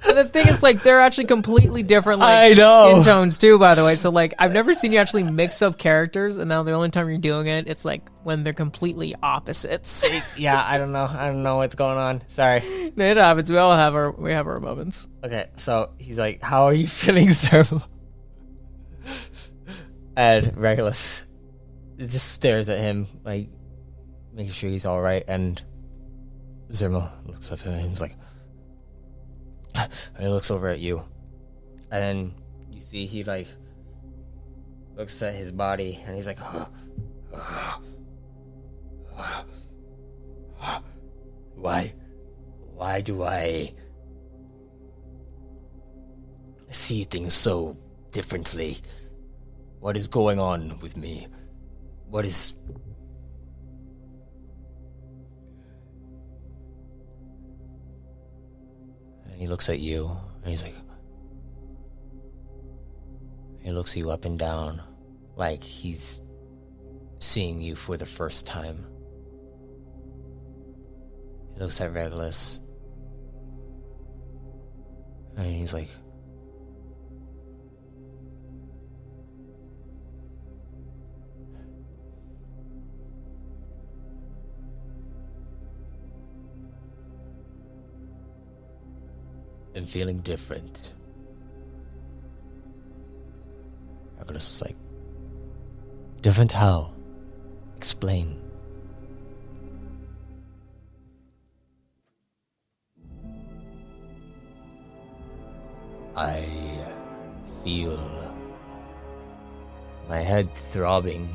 B: And the thing is, like, they're actually completely different, like,
A: I know.
B: skin tones too, by the way. So, like, I've never seen you actually mix up characters, and now the only time you're doing it, it's like when they're completely opposites.
A: Yeah, I don't know what's going on. Sorry.
B: It happens. We all have our moments.
A: Okay, so he's like, how are you feeling, Zer'mo? And Regulus just stares at him, like, making sure he's alright, and Zer'mo looks up at him and he's like, and he looks over at you, and then you see he like looks at his body and he's like, why do I see things so differently? What is going on with me? What is... And he looks at you, and he's like... He looks you up and down, like he's seeing you for the first time. He looks at Regulus, and he's like... am feeling different. Regulus is like, different how? Explain. I feel my head throbbing,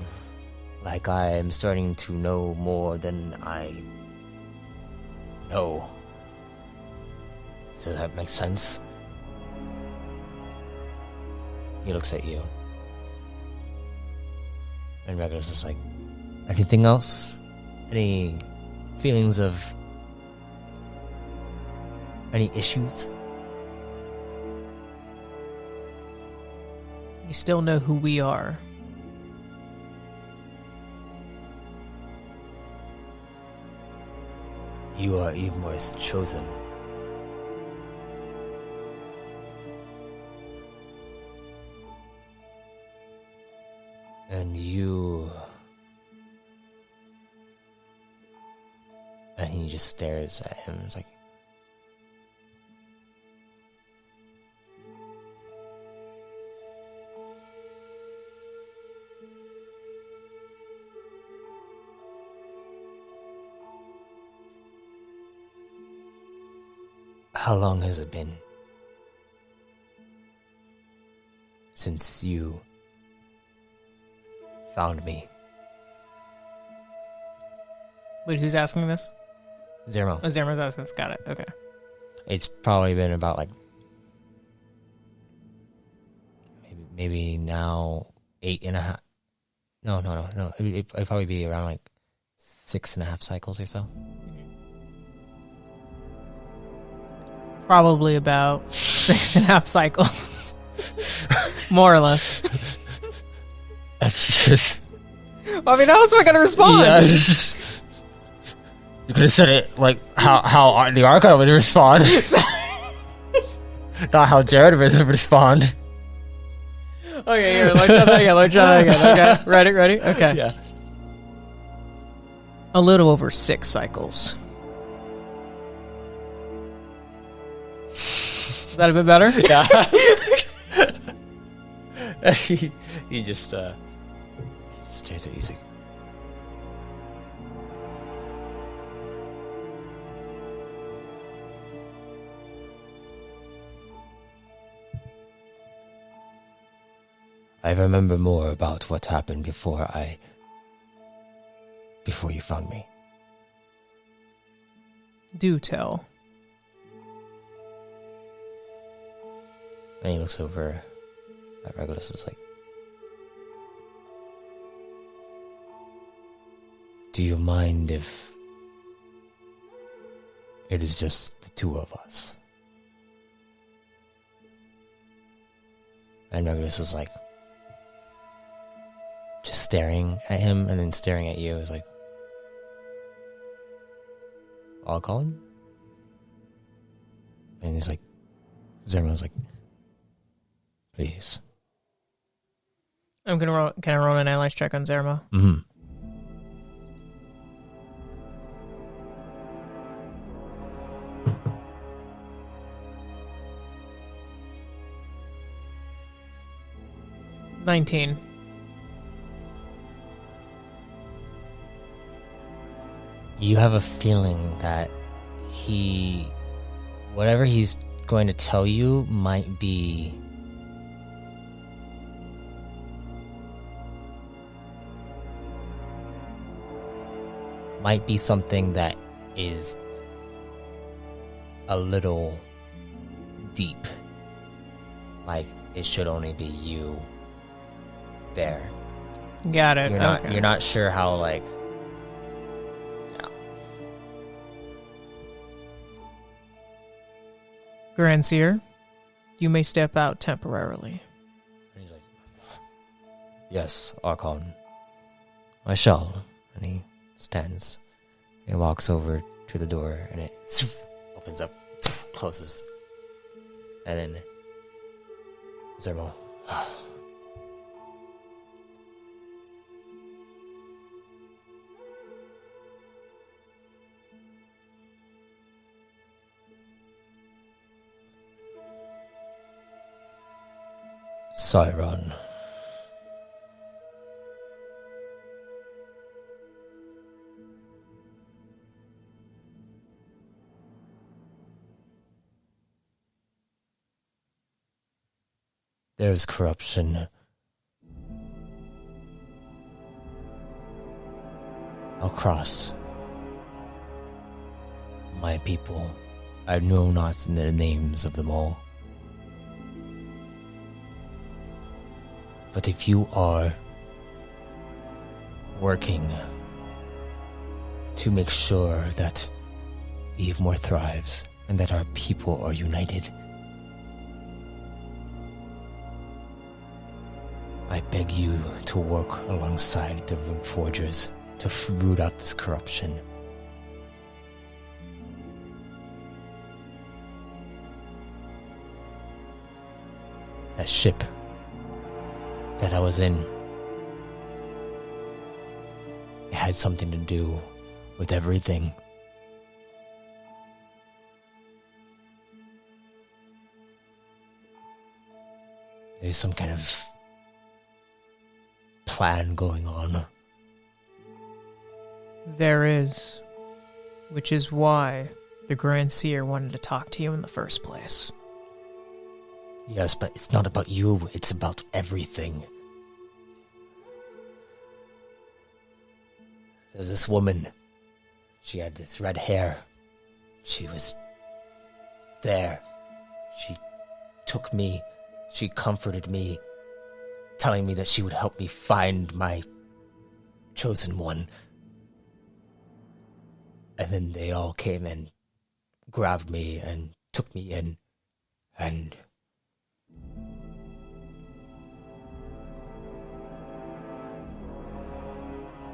A: like I am starting to know more than I know. Does that make sense? He looks at you. And Regulus is like, anything else? Any feelings of any issues?
B: You still know who we are.
A: You are Evemore's chosen. And you... And he just stares at him. It's like... How long has it been since you found me?
B: Wait, who's asking this?
A: Zer'mo.
B: Oh, Zer'mo's asking this. Got it. Okay.
A: It's probably been about like maybe now 8.5. No. It'd probably be around like 6.5 cycles or so.
B: Probably about 6.5 cycles. More or less.
A: That's just...
B: I mean, how else am I going to respond?
A: Yeah, you could have said it like how the Archon would respond. Not how Jared would respond.
B: Okay, here, let's try that again. Okay, ready? Okay.
A: Yeah.
B: A little over 6 cycles. Is that a bit better?
A: Yeah. he just stares at you. Like, I remember more about what happened before you found me.
B: Do tell.
A: And he looks over at Regulus and is like, do you mind if it is just the two of us? And Regulus is like, just staring at him and then staring at you. Is like, Archon? And he's like, Zer'mo's like, please.
B: I'm gonna roll. Can I roll an analyze check on Zer'mo?
A: Mm-hmm.
B: $19.
A: You have a feeling that whatever he's going to tell you might be something that is a little deep. Like, it should only be you there.
B: Got it.
A: You're not sure how, like... No.
B: Grand Seer, you may step out temporarily.
A: And he's like, yes, Archon. I shall. And he stands. He walks over to the door and it opens up, closes. And then Zer'mo. Syron. There's corruption across my people. I know not the names of them all. But if you are working to make sure that Evemore thrives and that our people are united, I beg you to work alongside the Rune Forgers to root out this corruption. That ship that I was in, it had something to do with everything. There's some kind of plan going on.
B: There is, which is why the Grand Seer wanted to talk to you in the first place.
A: Yes, but it's not about you, it's about everything. There's this woman. She had this red hair. She was there. She took me. She comforted me, telling me that she would help me find my chosen one. And then they all came and grabbed me and took me in, and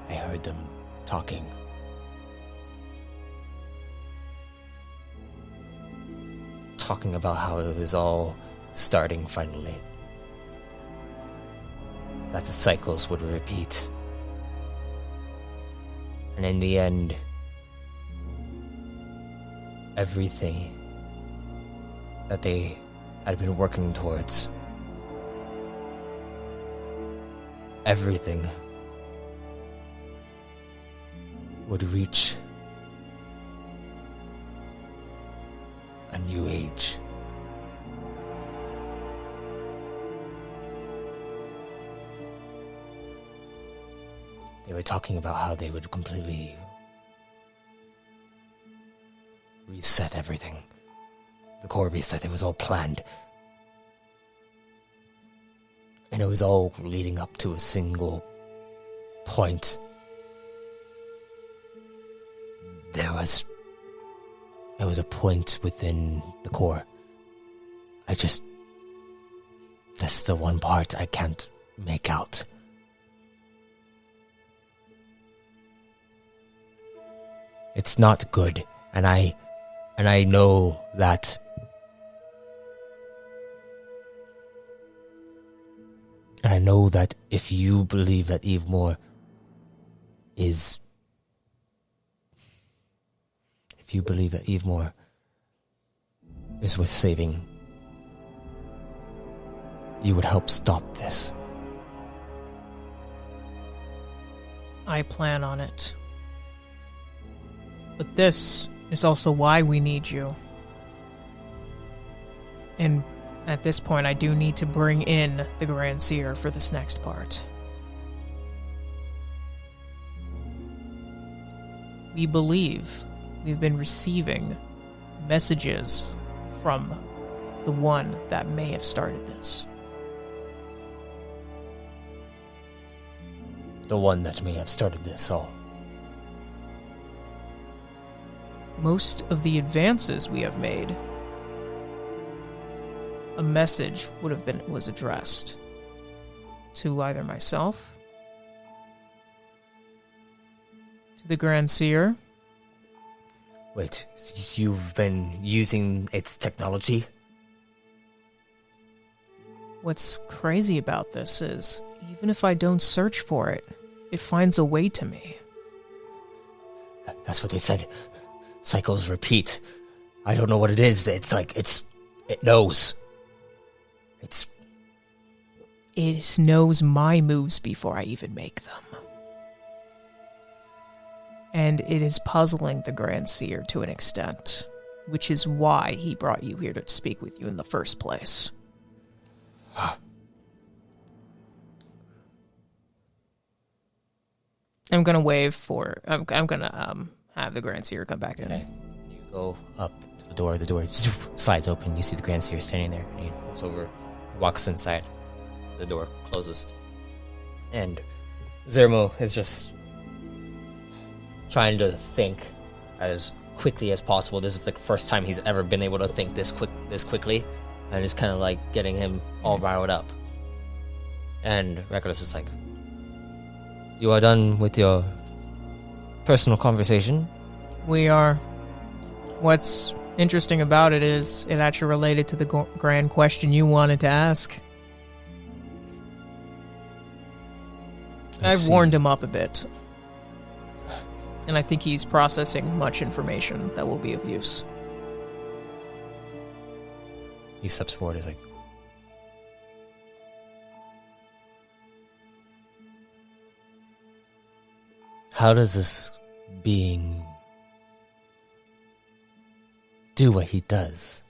A: I heard them talking. Talking about how it was all starting finally. That the cycles would repeat. And in the end, everything that they had been working towards, everything would reach a new age. They were talking about how they would completely reset everything. The core reset, it was all planned. And it was all leading up to a single point. There was a point within the core. That's the one part I can't make out. It's not good, and I know that. And I know that if you believe that Evemore is worth saving, you would help stop this.
B: I plan on it. But this is also why we need you. And at this point, I do need to bring in the Grand Seer for this next part. We believe we've been receiving messages from the one that may have started this.
A: The one that may have started this all.
B: Most of the advances we have made, a message was addressed to either myself, to the Grand Seer.
A: Wait, you've been using its technology?
B: What's crazy about this is, even if I don't search for it, it finds a way to me.
A: That's what they said. Cycles repeat. I don't know what it is. It's like, it knows.
B: It knows my moves before I even make them. And it is puzzling the Grand Seer to an extent, which is why he brought you here to speak with you in the first place. I'm gonna wave for... I'm gonna have the Grand Seer come back in.
A: Okay. You go up to the door slides open, you see the Grand Seer standing there, and he goes over, walks inside, the door closes. And Zer'mo is just trying to think as quickly as possible. This is the first time he's ever been able to think this quickly, and it's kind of like getting him all riled up. And Regulus is like, "You are done with your personal conversation?"
B: We are. What's interesting about it is it actually related to the grand question you wanted to ask. I've warned him up a bit. And I think he's processing much information that will be of use.
A: He steps forward, he's like, "How does this being do what he does?"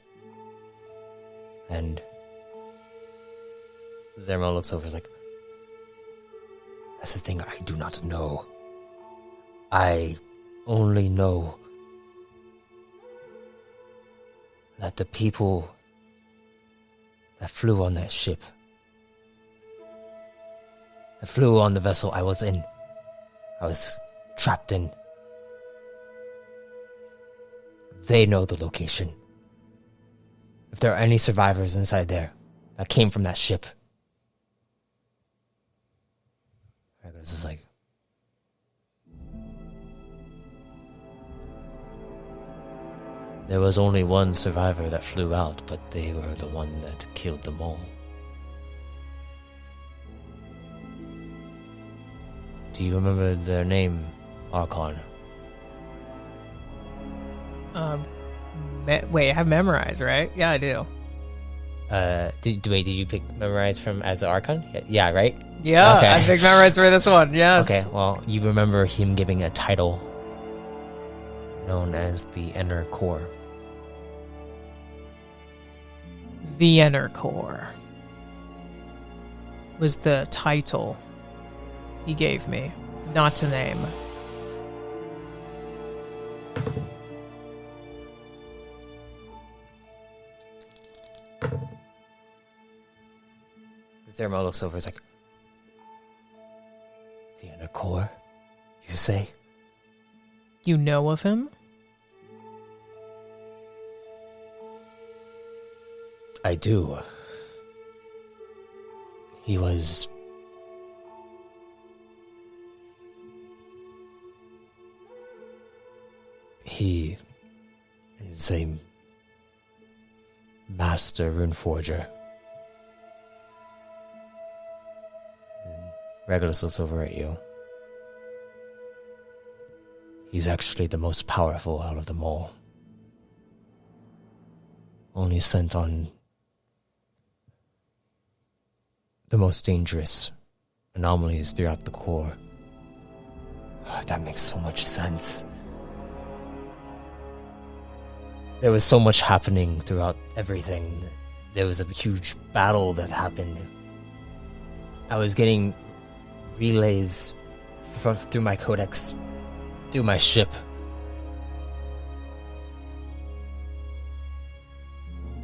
A: And Zer'mo looks over, is like, "That's the thing I do not know. I only know that the people that flew on that ship, that flew on the vessel I was in, I was trapped in, they know the location. If there are any survivors inside there that came from that ship." Regulus is like, "There was only one survivor that flew out, but they were the one that killed them all." "Do you remember their name, Archon?"
B: Wait, I have memorized, right? Yeah, I do.
A: Did you pick memorize from as the Archon? Yeah, right?
B: Yeah,
A: okay.
B: I picked memorized for this one, yes.
A: Okay, well, you remember him giving a title known as the Inner Core.
B: The Inner Core was the title he gave me, not a name.
A: Zer'mo looks over, is like, "The Inner Core, you say?"
B: You know of him?
A: "I do. He was... He is a master rune forger." Regulus looks over at you. "He's actually the most powerful out of them all. Only sent on the most dangerous anomalies throughout the core." That makes so much sense. There was so much happening throughout everything. There was a huge battle that happened. I was getting relays through my codex, through my ship.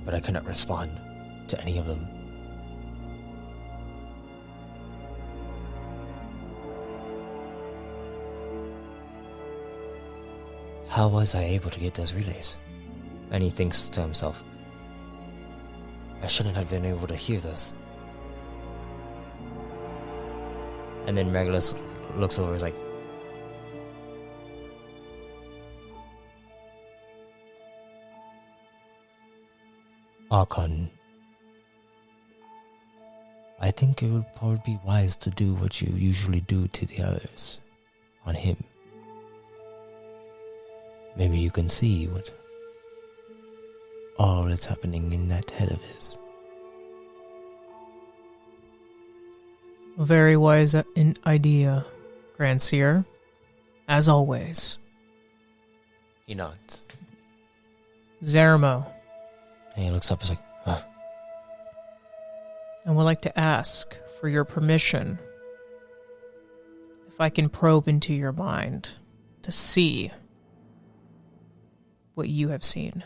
A: But I could not respond to any of them. How was I able to get those relays? And he thinks to himself, I shouldn't have been able to hear those. And then Regulus looks over and is like, Archon, I think it would probably be wise to do what you usually do to the others on him. Maybe you can see what all is happening in that head of his.
B: A very wise idea, Grand Seer. As always.
A: He nods.
B: Zer'mo.
A: And he looks up and is like, huh.
B: I would like to ask for your permission if I can probe into your mind to see what you have seen.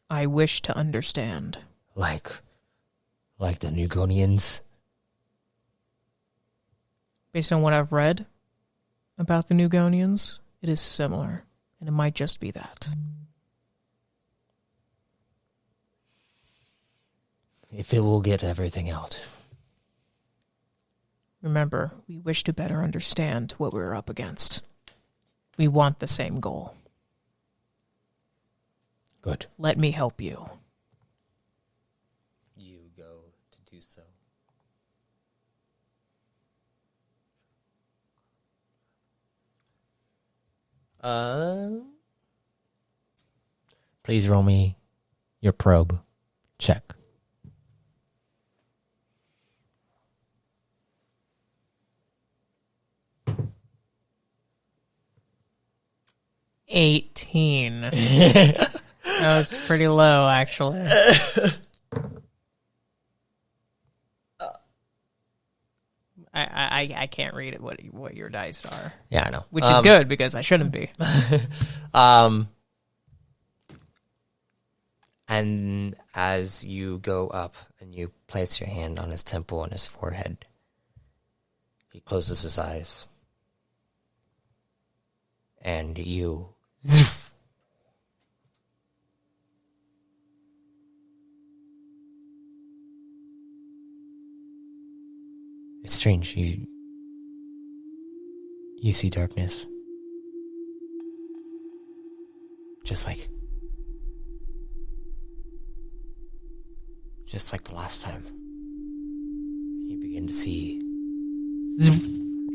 B: I wish to understand.
A: Like the Nugonians?
B: Based on what I've read about the Nugonians, it is similar, and it might just be that.
A: If it will get everything out.
B: Remember, we wish to better understand what we're up against. We want the same goal.
A: Good.
B: Let me help you.
A: You go to do so. Please roll me your probe check.
B: That was pretty low, actually. I can't read it. What your dice are?
A: Yeah, I know.
B: Which is good because I shouldn't be.
A: And as you go up and you place your hand on his temple and his forehead, he closes his eyes, and you. It's strange. You see darkness. Just like the last time. You begin to see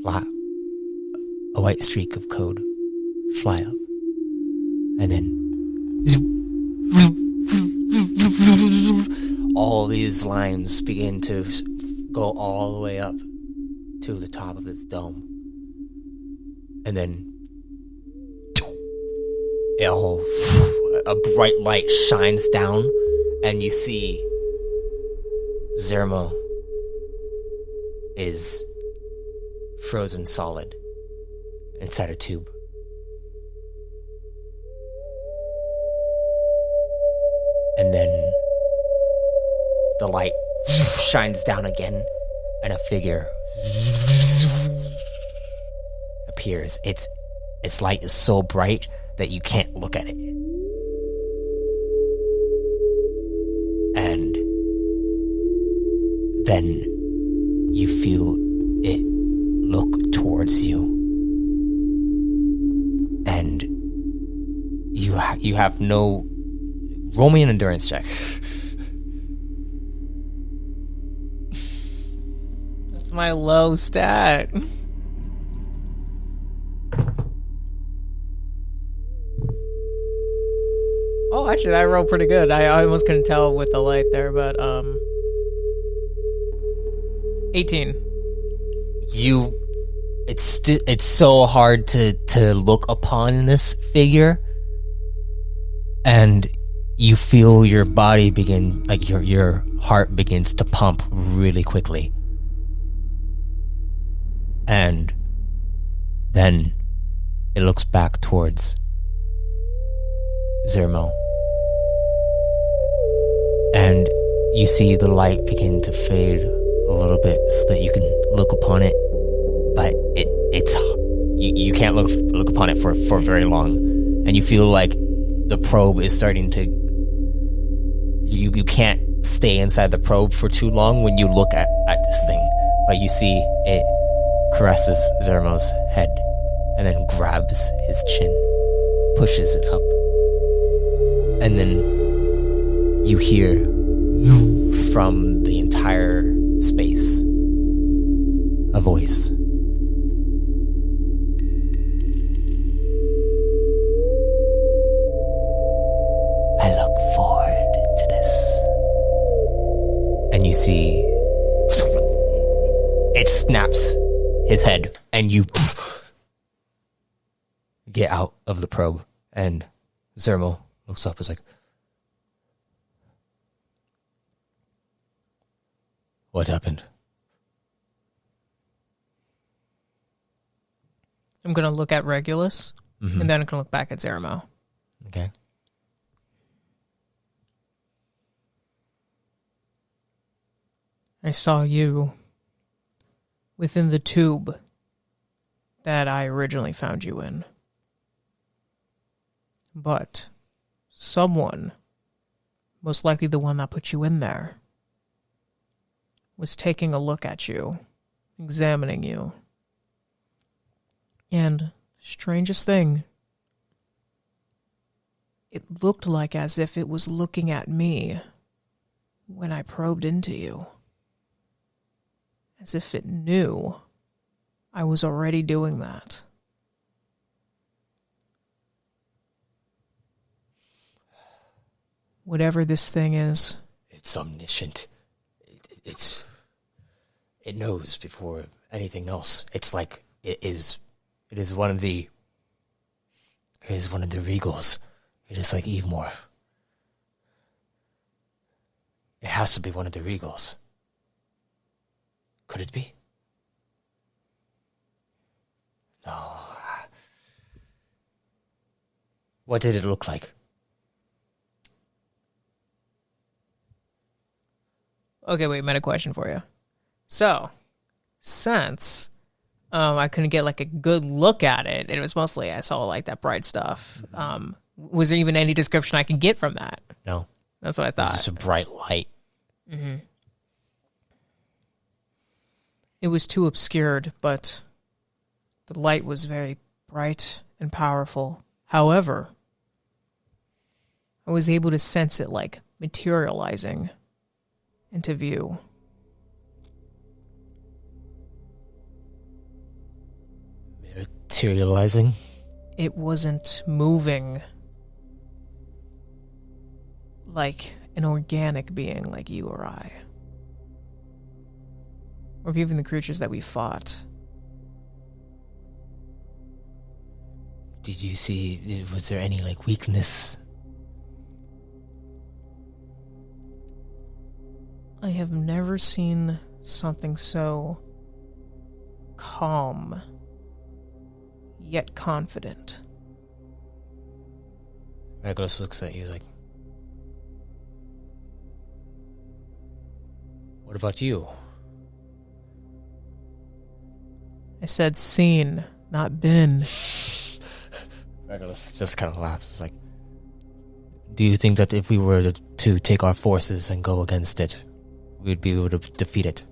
A: a white streak of code fly up. And then all these lines begin to go all the way up to the top of its dome. And then a bright light shines down, and you see Zer'mo is frozen solid inside a tube. And then the light shines down again, and a figure appears. Its light is so bright that you can't look at it. And then you feel it look towards you. And you have no... Roll me an endurance check.
B: That's my low stat. Oh, actually, I rolled pretty good. I almost couldn't tell with the light there, but 18.
A: It's so hard to look upon this figure, and you feel your body begin, like your heart begins to pump really quickly. And then it looks back towards Zer'mo. And you see the light begin to fade a little bit so that you can look upon it. But you can't look upon it for very long. And you feel like the probe is starting to... You can't stay inside the probe for too long when you look at this thing. But you see it caresses Zer'mo's head and then grabs his chin, pushes it up. And then you hear from the entire space a voice. I look forward to this. And you see his head, and you get out of the probe. And Zer'mo looks up, is like, what happened?
B: I'm going to look at Regulus, and then I'm going to look back at Zer'mo.
A: Okay.
B: I saw you within the tube that I originally found you in. But someone, most likely the one that put you in there, was taking a look at you, examining you. And strangest thing, it looked like as if it was looking at me when I probed into you. As if it knew I was already doing that. Whatever this thing is.
A: It's omniscient. It knows before anything else. It's like it is one of the Regals. It is like Evemore. It has to be one of the Regals. Could it be? No. What did it look like?
B: Okay, wait, meta question for you. So, since I couldn't get like a good look at it, it was mostly I saw like that bright stuff. Was there even any description I can get from that?
A: No.
B: That's what I thought.
A: It's just a bright light.
B: Mm-hmm. It was too obscured, but the light was very bright and powerful. However, I was able to sense it like materializing into view.
A: Materializing?
B: It wasn't moving like an organic being like you or I. Or even the creatures that we fought.
A: Did you see, was there any like weakness?
B: I have never seen something so calm, yet confident.
A: Regulus looks at you like, what about you?
B: I said seen, not been.
A: Regulus just kind of laughs. It's like, do you think that if we were to take our forces and go against it, we'd be able to defeat it?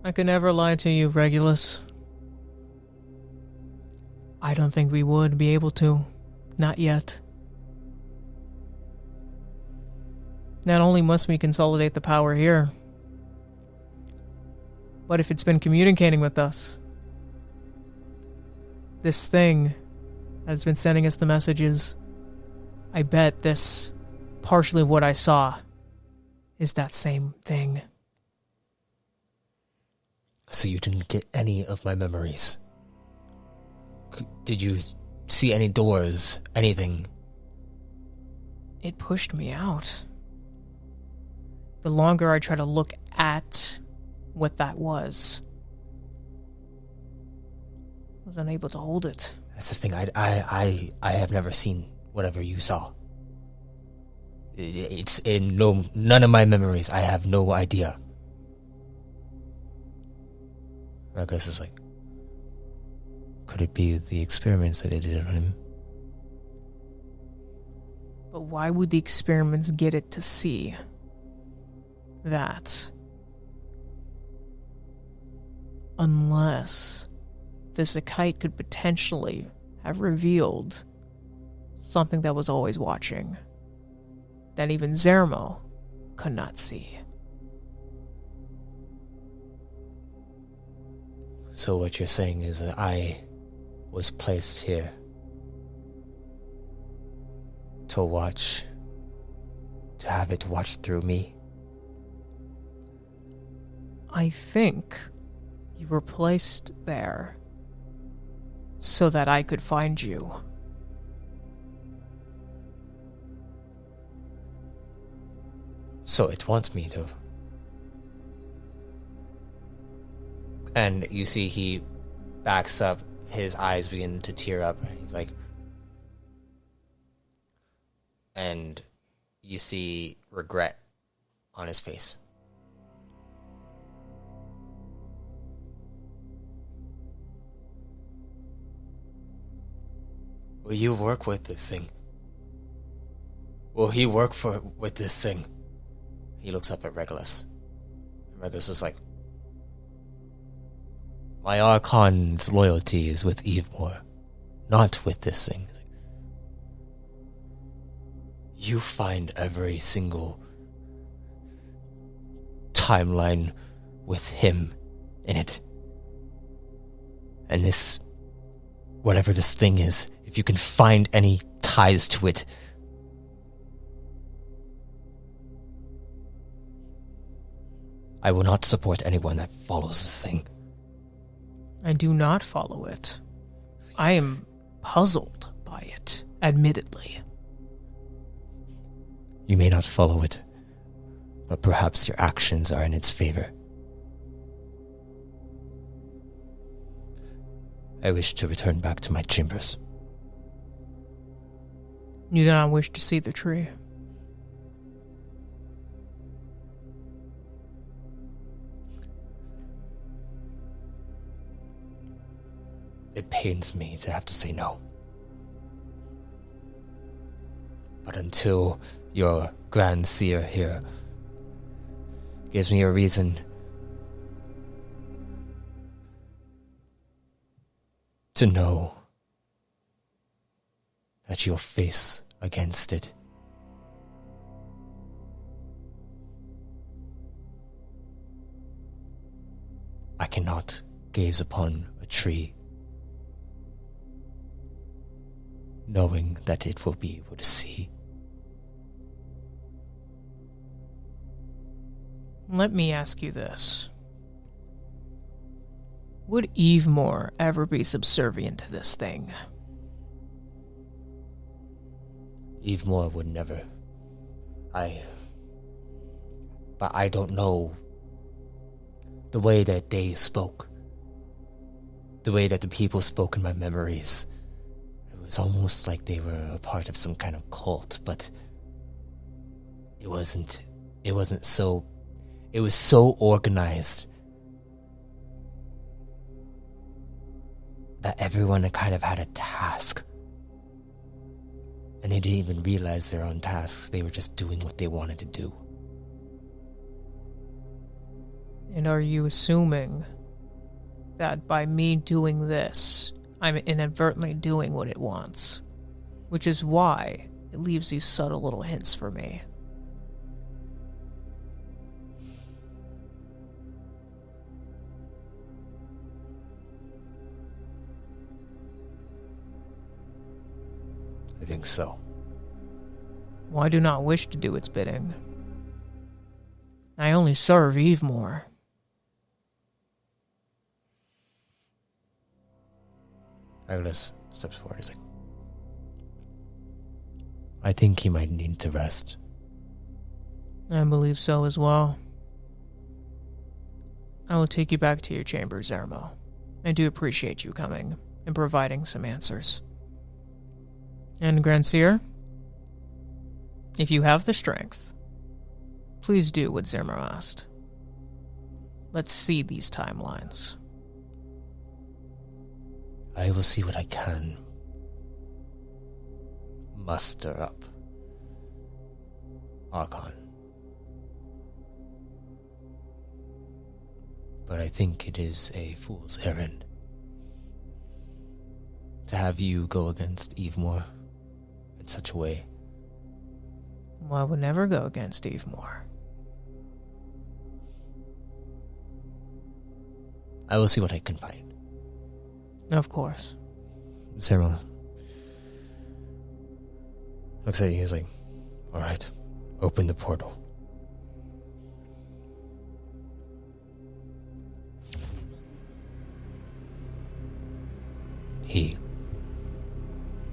B: I could never lie to you, Regulus. I don't think we would be able to. Not yet. Not only must we consolidate the power here, but if it's been communicating with us, this thing that's been sending us the messages, I bet this, partially what I saw, is that same thing.
A: So you didn't get any of my memories? Did you see any doors, anything?
B: It pushed me out. The longer I try to look at what that was unable to hold it.
A: That's the thing. I have never seen whatever you saw. It's in none of my memories. I have no idea. Regulus is like, could it be the experiments that they did on him?
B: But why would the experiments get it to see that? Unless the zekyte could potentially have revealed something that was always watching, that even Zer'mo could not see.
A: So what you're saying is that I was placed here to watch, to have it watch through me?
B: I think you were placed there so that I could find you.
A: So it wants me to. And you see he backs up, his eyes begin to tear up, and he's like... And you see regret on his face. Will you work with this thing? Will he work with this thing? He looks up at Regulus. And Regulus is like, my Archon's loyalty is with Evemore, not with this thing. You find every single timeline with him in it. And this, whatever this thing is, if you can find any ties to it, I will not support anyone that follows this thing.
B: I do not follow it. I am puzzled by it, admittedly.
A: You may not follow it, but perhaps your actions are in its favor. I wish to return back to my chambers.
B: You do not wish to see the tree.
A: It pains me to have to say no. But until your Grand Seer here gives me a reason to know that you'll face against it, I cannot gaze upon a tree knowing that it will be able to see.
B: Let me ask you this. Would Evemore ever be subservient to this thing?
A: Evemore would never. But I don't know the way that they spoke. The way that the people spoke in my memories. It was almost like they were a part of some kind of cult, but it wasn't so. It was so organized that everyone kind of had a task. And they didn't even realize their own tasks. They were just doing what they wanted to do.
B: And are you assuming that by me doing this, I'm inadvertently doing what it wants? Which is why it leaves these subtle little hints for me.
A: I think so.
B: Well, I do not wish to do its bidding. I only serve Evemore.
A: Regulus steps forward. He's like, I think he might need to rest.
B: I believe so as well. I will take you back to your chamber, Zer'mo. I do appreciate you coming and providing some answers. And Grand Seer, if you have the strength, please do what Zer'mo asked. Let's see these timelines.
A: I will see what I can muster up, Archon. But I think it is a fool's errand to have you go against Evemore in such a way.
B: Well, I would never go against Evemore.
A: I will see what I can find.
B: Of course.
A: Zer'mo looks at you, he's like, alright, open the portal. he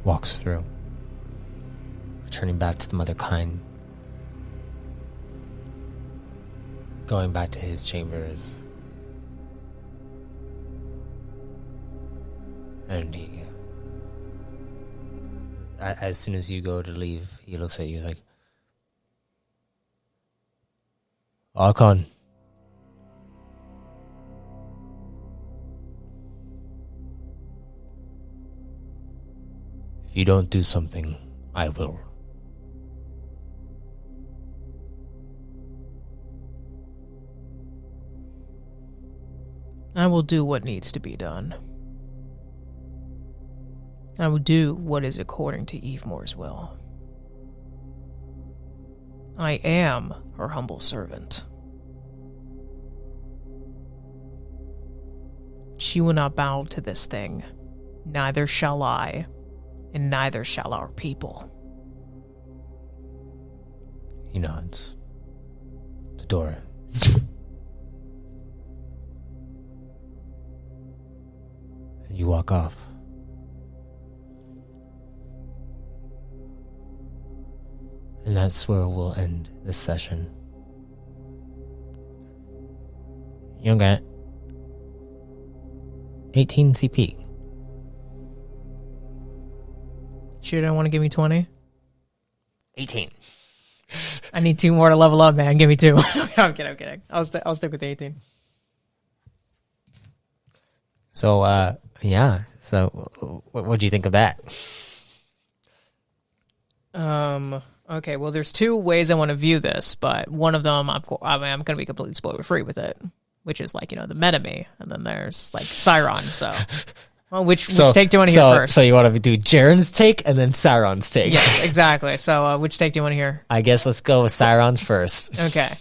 A: walks through, returning back to the mother kind, going back to his chambers, and he, as soon as you go to leave, he looks at you like, Archon. If you don't do something, I will.
B: I will do what needs to be done. I will do what is according to Evemore's will. I am her humble servant. She will not bow to this thing. Neither shall I, and neither shall our people.
A: He nods. The door. And you walk off. And that's where we'll end this session. You'll get 18 CP.
B: Sure don't want to give me 20?
A: 18.
B: I need 2 more to level up, man. Give me 2. I'm kidding. I'll stick with the 18.
A: So, yeah. So, what do you think of that?
B: Okay, well, there's 2 ways I want to view this, but one of them, I'm going to be completely spoiler-free with it, which is, like, the meta me, and then there's, like, Syron, so... Well, which take do you want to hear first?
A: So you want to do Jaren's take and then Syron's take?
B: Yes, exactly. So which take do you want to hear?
A: I guess let's go with Syron's first.
B: Okay.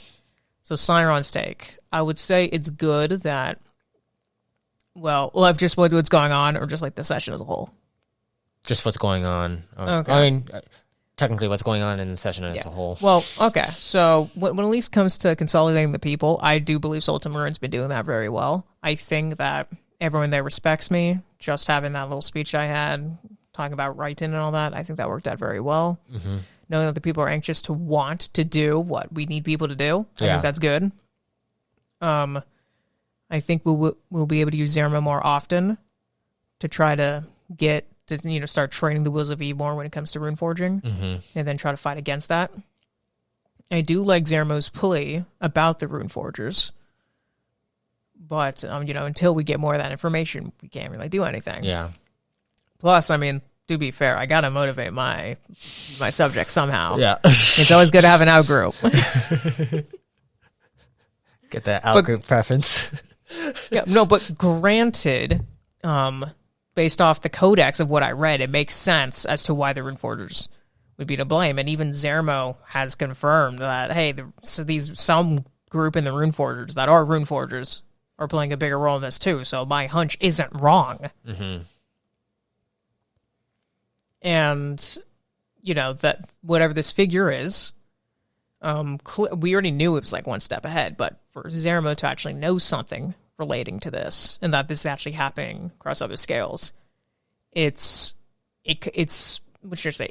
B: So Syron's take. I would say it's good that... Well, I've just what's going on, or just, like, the session as a whole?
A: Just what's going on.
B: Okay.
A: I mean... Technically, what's going on in the session as a whole.
B: Well, okay. So when at least comes to consolidating the people, I do believe Sultan been doing that very well. I think that everyone there respects me. Just having that little speech I had, talking about writing and all that, I think that worked out very well. Mm-hmm. Knowing that the people are anxious to want to do what we need people to do, I think that's good. I think we'll be able to use Zer'mo more often to try to get to start training the Wheels of Eve more when it comes to rune forging, and then try to fight against that. I do like Zer'mo's plea about the rune forgers, but until we get more of that information, we can't really do anything.
A: Yeah.
B: Plus, I mean, to be fair, I gotta motivate my subjects somehow.
A: Yeah.
B: It's always good to have an outgroup.
A: Get that outgroup preference.
B: Yeah, no, but granted, based off the codex of what I read, it makes sense as to why the Runeforgers would be to blame. And even Zer'mo has confirmed that, hey, some group in the Runeforgers that are Runeforgers are playing a bigger role in this too. So my hunch isn't wrong. Mm-hmm. And, that whatever this figure is, we already knew it was like one step ahead, but for Zer'mo to actually know something relating to this, and that this is actually happening across other scales, it's what should I say?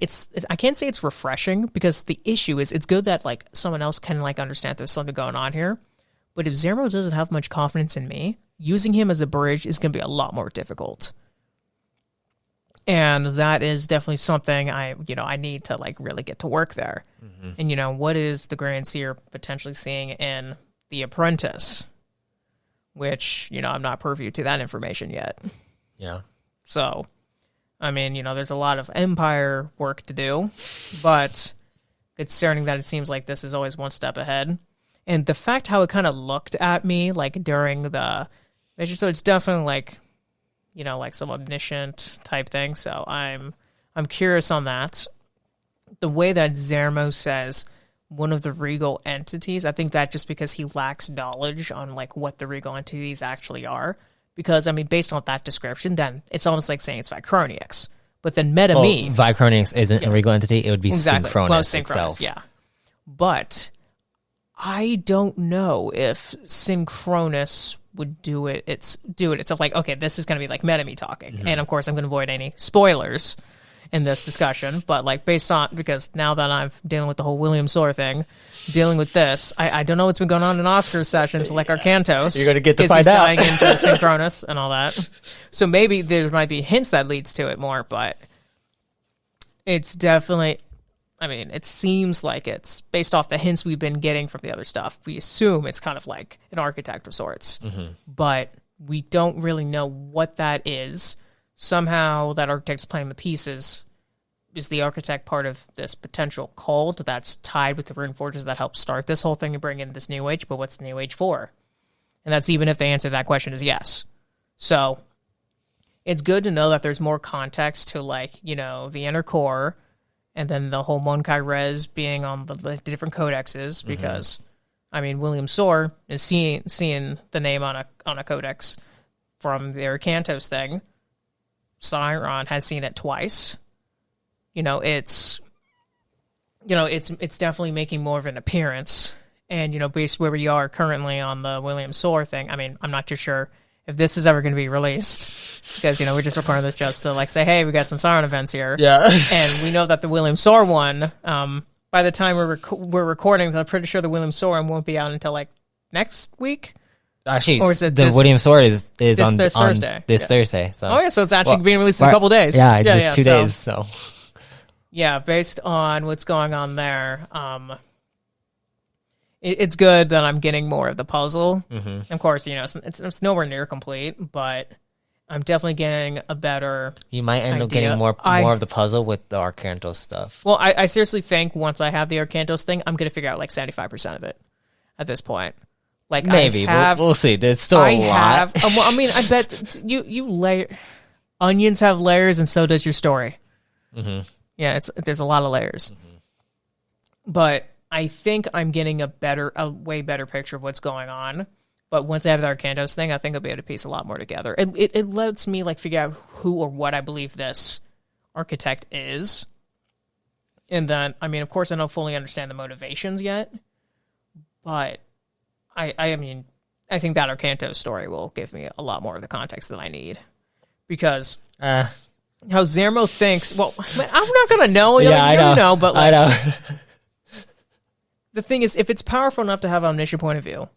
B: I can't say it's refreshing, because the issue is it's good that like someone else can like understand there's something going on here, but if Zer'mo doesn't have much confidence in me, using him as a bridge is going to be a lot more difficult, and that is definitely something I need to like really get to work there. Mm-hmm. And what is the Grand Seer potentially seeing in the apprentice? Which, I'm not privy to that information yet.
A: Yeah.
B: So, I mean, there's a lot of Empire work to do, but concerning that it seems like this is always one step ahead. And the fact how it kind of looked at me, like, during the mission, so it's definitely, like, like some omniscient type thing, so I'm curious on that. The way that Zer'mo says one of the regal entities, I think that just because he lacks knowledge on like what the regal entities actually are, because I mean based on that description, then it's almost like saying it's Vicronix, but then me,
A: Vicronix isn't a regal entity, it would be Synchronous itself.
B: Yeah, but I don't know if Synchronous would do it. It's like, okay, this is going to be like meta me talking, and of course I'm going to avoid any spoilers in this discussion. But like based on, because now that I'm dealing with the whole William Soar thing, dealing with this, I don't know what's been going on in Oscar sessions with like Arcantos.
A: You're going to get to find out.
B: Dying into Synchronous and all that. So maybe there might be hints that leads to it more, but it's definitely, I mean, it seems like it's based off the hints we've been getting from the other stuff. We assume it's kind of like an architect of sorts, but we don't really know what that is. Somehow that architect's playing the pieces is the architect part of this potential cult that's tied with the rune forges that help start this whole thing and bring in this new age, but what's the new age for? And that's even if the answer to that question is yes. So it's good to know that there's more context to, like, you know, the inner core and then the whole Monkai Res being on the different codexes, because, I mean, William Soar is seeing the name on a codex from the Arcantos thing. Syron has seen it twice. It's definitely making more of an appearance. And, based where we are currently on the William Soar thing, I mean, I'm not too sure if this is ever going to be released, because, we're just recording this just to, like, say, hey, we got some Syron events here.
A: Yeah.
B: And we know that the William Soar one, by the time we're recording, I'm pretty sure the William Soar one won't be out until, like, next week.
A: Actually, or is it the William Soar is on
B: Thursday.
A: This Thursday. So.
B: Oh, yeah, so it's actually being released in a couple days.
A: Yeah, just 2 days, so.
B: Yeah, based on what's going on there, it's good that I'm getting more of the puzzle. Of course, it's nowhere near complete, but I'm definitely getting a better
A: You might end up getting more of the puzzle with the Arcantos stuff.
B: Well, I seriously think once I have the Arcantos thing, I'm going to figure out like 75% of it at this point. Like,
A: maybe we'll see. There's still a lot.
B: I mean, I bet you layer onions have layers, and so does your story. Yeah, there's a lot of layers, but I think I'm getting a way better picture of what's going on. But once I have the Arcantos thing, I think I'll be able to piece a lot more together. It lets me like figure out who or what I believe this architect is, and then I mean, of course, I don't fully understand the motivations yet, but I mean, I think that Arcantos story will give me a lot more of the context that I need, because how Zer'mo thinks. Well, I'm not gonna know. I know, but like, I know. The thing is, if it's powerful enough to have an omniscient point of view,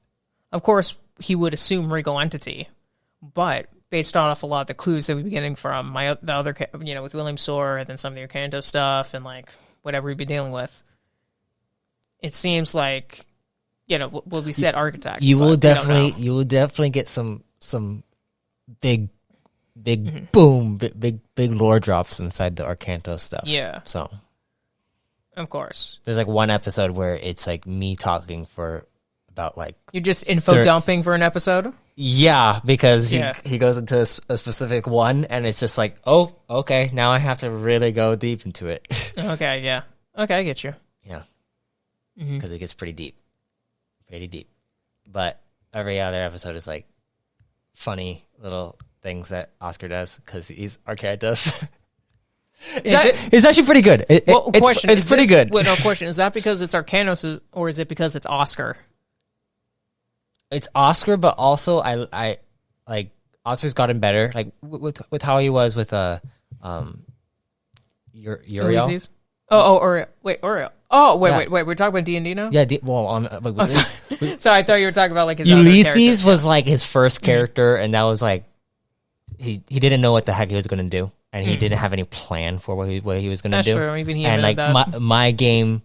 B: of course he would assume regal entity. But based off a lot of the clues that we've been getting from the other, with William Soar and then some of the Arcantos stuff and like whatever we've been dealing with, it seems like. What we said, architect.
A: You will definitely get some big boom, big lore drops inside the Arcantos stuff.
B: Yeah.
A: So,
B: of course,
A: there's like one episode where it's like me talking for about like
B: you're just info dumping for an episode.
A: Yeah, because he goes into a specific one, and it's just like, oh, okay, now I have to really go deep into it.
B: Okay, yeah, okay, I get you.
A: Yeah, because it gets pretty deep. Pretty deep, but every other episode is like funny little things that Oscar does because he's Arcantos. It's actually pretty good. It's pretty good.
B: Wait, no, question: is that because it's Arcanos, or is it because it's Oscar?
A: It's Oscar, but also I like Oscar's gotten better, like with how he was with Uriel.
B: Uriel. Oh, wait. We're talking about D&D now?
A: Yeah,
B: sorry, I thought you were talking about like his
A: Ulysses was like his first character, and that was like he didn't know what the heck he was going to do, and he didn't have any plan for what he was going to do.
B: That's true. Even he
A: and like
B: that.
A: my game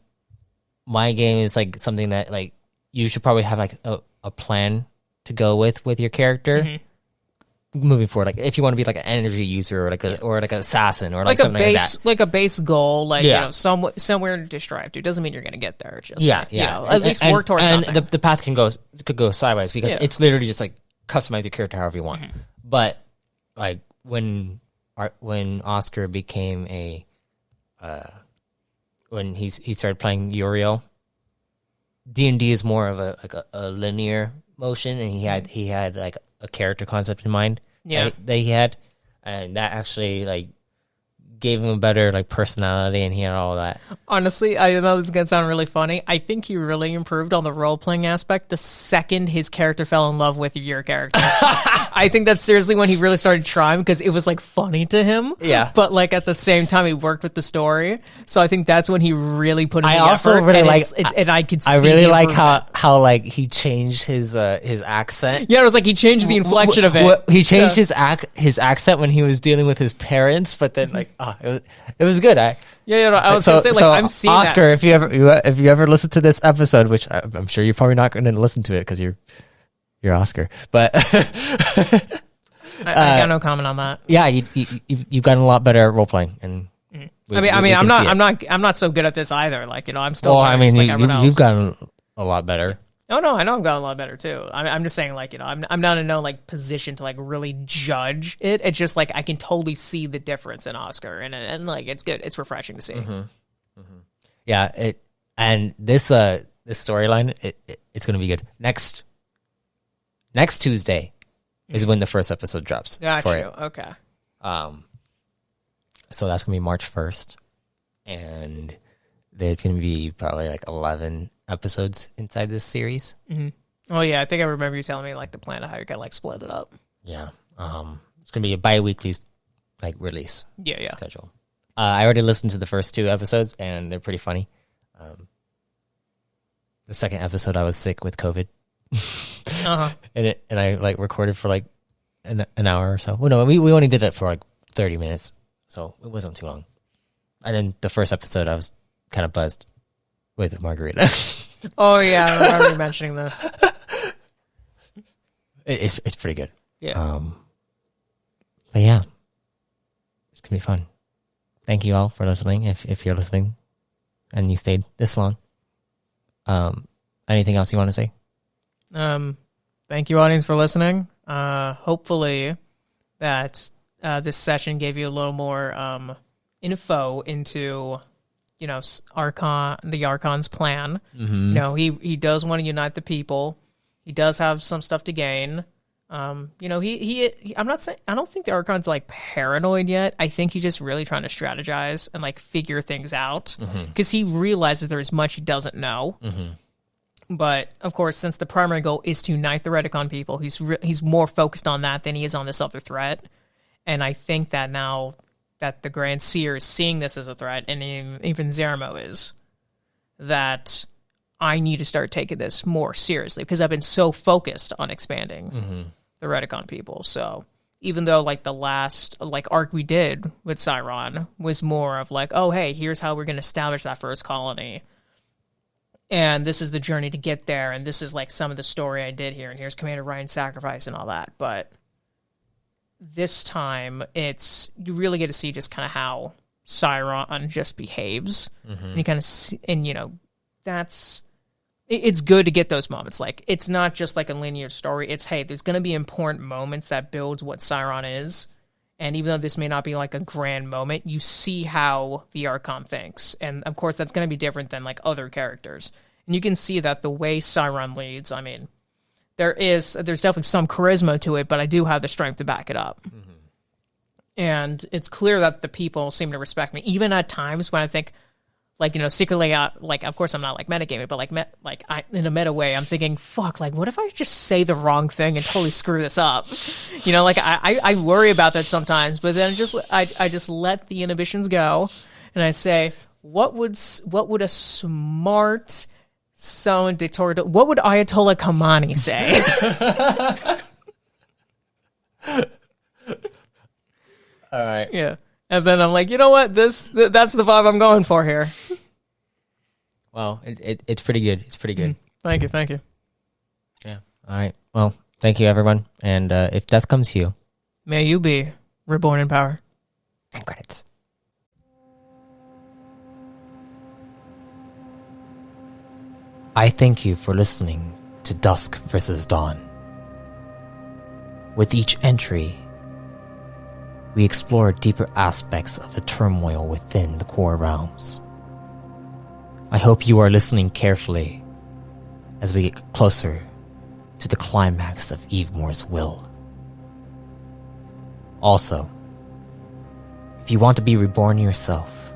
A: is like something that like you should probably have like a plan to go with your character. Moving forward, like if you want to be like an energy user or like an assassin or like something
B: a base,
A: like that,
B: like a base goal, like somewhere to strive to. Doesn't mean you're going to get there. It's just at least work towards something.
A: And the path could go sideways because it's literally just like customize your character however you want. But like when Oscar became when he started playing Uriel, D&D is more of a linear motion, and he had like a character concept in mind that he had, and that actually like gave him a better like personality, and he had all that.
B: Honestly, I know this is going to sound really funny. I think he really improved on the role-playing aspect the second his character fell in love with your character. I think that's seriously when he really started trying, because it was like funny to him.
A: Yeah.
B: But like at the same time, he worked with the story. So I think that's when he really put in the
A: also
B: effort.
A: really
B: and
A: like,
B: and I could see
A: I really
B: the
A: like
B: improvement.
A: how like he changed his accent.
B: Yeah, it was like he changed the inflection of it.
A: He changed his accent when he was dealing with his parents, but then like it was good. I
B: was gonna say, like, I'm seeing
A: Oscar,
B: that.
A: if you ever listen to this episode, which I'm sure you're probably not going to listen to it because you're Oscar, but
B: I got no comment on that.
A: yeah, you've gotten a lot better at role playing, and
B: I'm not so good at this either. Like, I'm still.
A: Well, I mean,
B: like everyone else.
A: you've gotten a lot better.
B: Oh no, I know I've gotten a lot better too. I'm just saying, like, I'm not in no like position to like really judge it. It's just like I can totally see the difference in Oscar, and like it's good. It's refreshing to see.
A: Yeah, this storyline it's going to be good. Next Tuesday is when the first episode drops.
B: Got
A: for
B: you.
A: it.
B: Okay.
A: So that's going to be March 1st, and there's going to be probably like 11 episodes inside this series.
B: Mm-hmm. Oh yeah, I think I remember you telling me like the plan of how you're gonna like split it up.
A: Yeah. It's going to be a bi-weekly like release schedule. I already listened to the first 2 episodes, and they're pretty funny. The second episode, I was sick with COVID. and I like recorded for like an hour or so. Well, no, we only did it for like 30 minutes, so it wasn't too long. And then the first episode, I was kind of buzzed with Margarita.
B: Oh yeah, I remember you mentioning this.
A: It's pretty good.
B: Yeah.
A: But yeah, it's gonna be fun. Thank you all for listening. If you're listening, and you stayed this long. Anything else you want to say?
B: Thank you, audience, for listening. Hopefully that this session gave you a little more info into the Archon's plan.
A: Mm-hmm.
B: He does want to unite the people. He does have some stuff to gain. I'm not saying, I don't think the Archon's like paranoid yet. I think he's just really trying to strategize and like figure things out, because he realizes there is much he doesn't know. But of course, since the primary goal is to unite the Redicon people, he's more focused on that than he is on this other threat. And I think that now that the Grand Seer is seeing this as a threat, and even Zer'mo is, that I need to start taking this more seriously, because I've been so focused on expanding the Redicon people. So even though like the last like arc we did with Syron was more of like, oh hey, here's how we're going to establish that first colony, and this is the journey to get there, and this is like some of the story I did here, and here's Commander Ryan's sacrifice and all that. But this time, you really get to see just kind of how Syron just behaves, and you kind of see, and it's good to get those moments. Like, it's not just like a linear story. It's, hey, there's going to be important moments that builds what Syron is, and even though this may not be like a grand moment, you see how the Archon thinks, and of course that's going to be different than like other characters. And you can see that the way Syron leads, I mean, there's definitely some charisma to it, but I do have the strength to back it up. And it's clear that the people seem to respect me, even at times when I think, like, secretly out, like, of course I'm not like metagaming, but in a meta way, I'm thinking, fuck, like, what if I just say the wrong thing and totally screw this up? Like, I worry about that sometimes, but then I just let the inhibitions go, and I say, what would a smart someone dictator, what would Ayatollah Khamenei say?
A: All right.
B: Yeah. And then I'm like, you know what? That's the vibe I'm going for here.
A: Well, it's pretty good. It's pretty good.
B: Thank you.
A: Yeah. All right. Well, thank you, everyone. And if death comes to you,
B: may you be reborn in power.
A: And credits. I thank you for listening to Dusk vs. Dawn. With each entry, we explore deeper aspects of the turmoil within the core realms. I hope you are listening carefully as we get closer to the climax of Evemore's will. Also, if you want to be reborn yourself,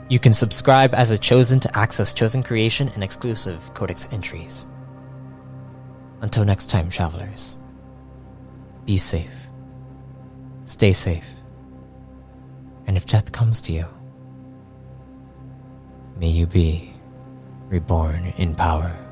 A: you can subscribe as a chosen to access chosen creation and exclusive codex entries. Until next time, travelers, be safe, stay safe, and if death comes to you, may you be reborn in power.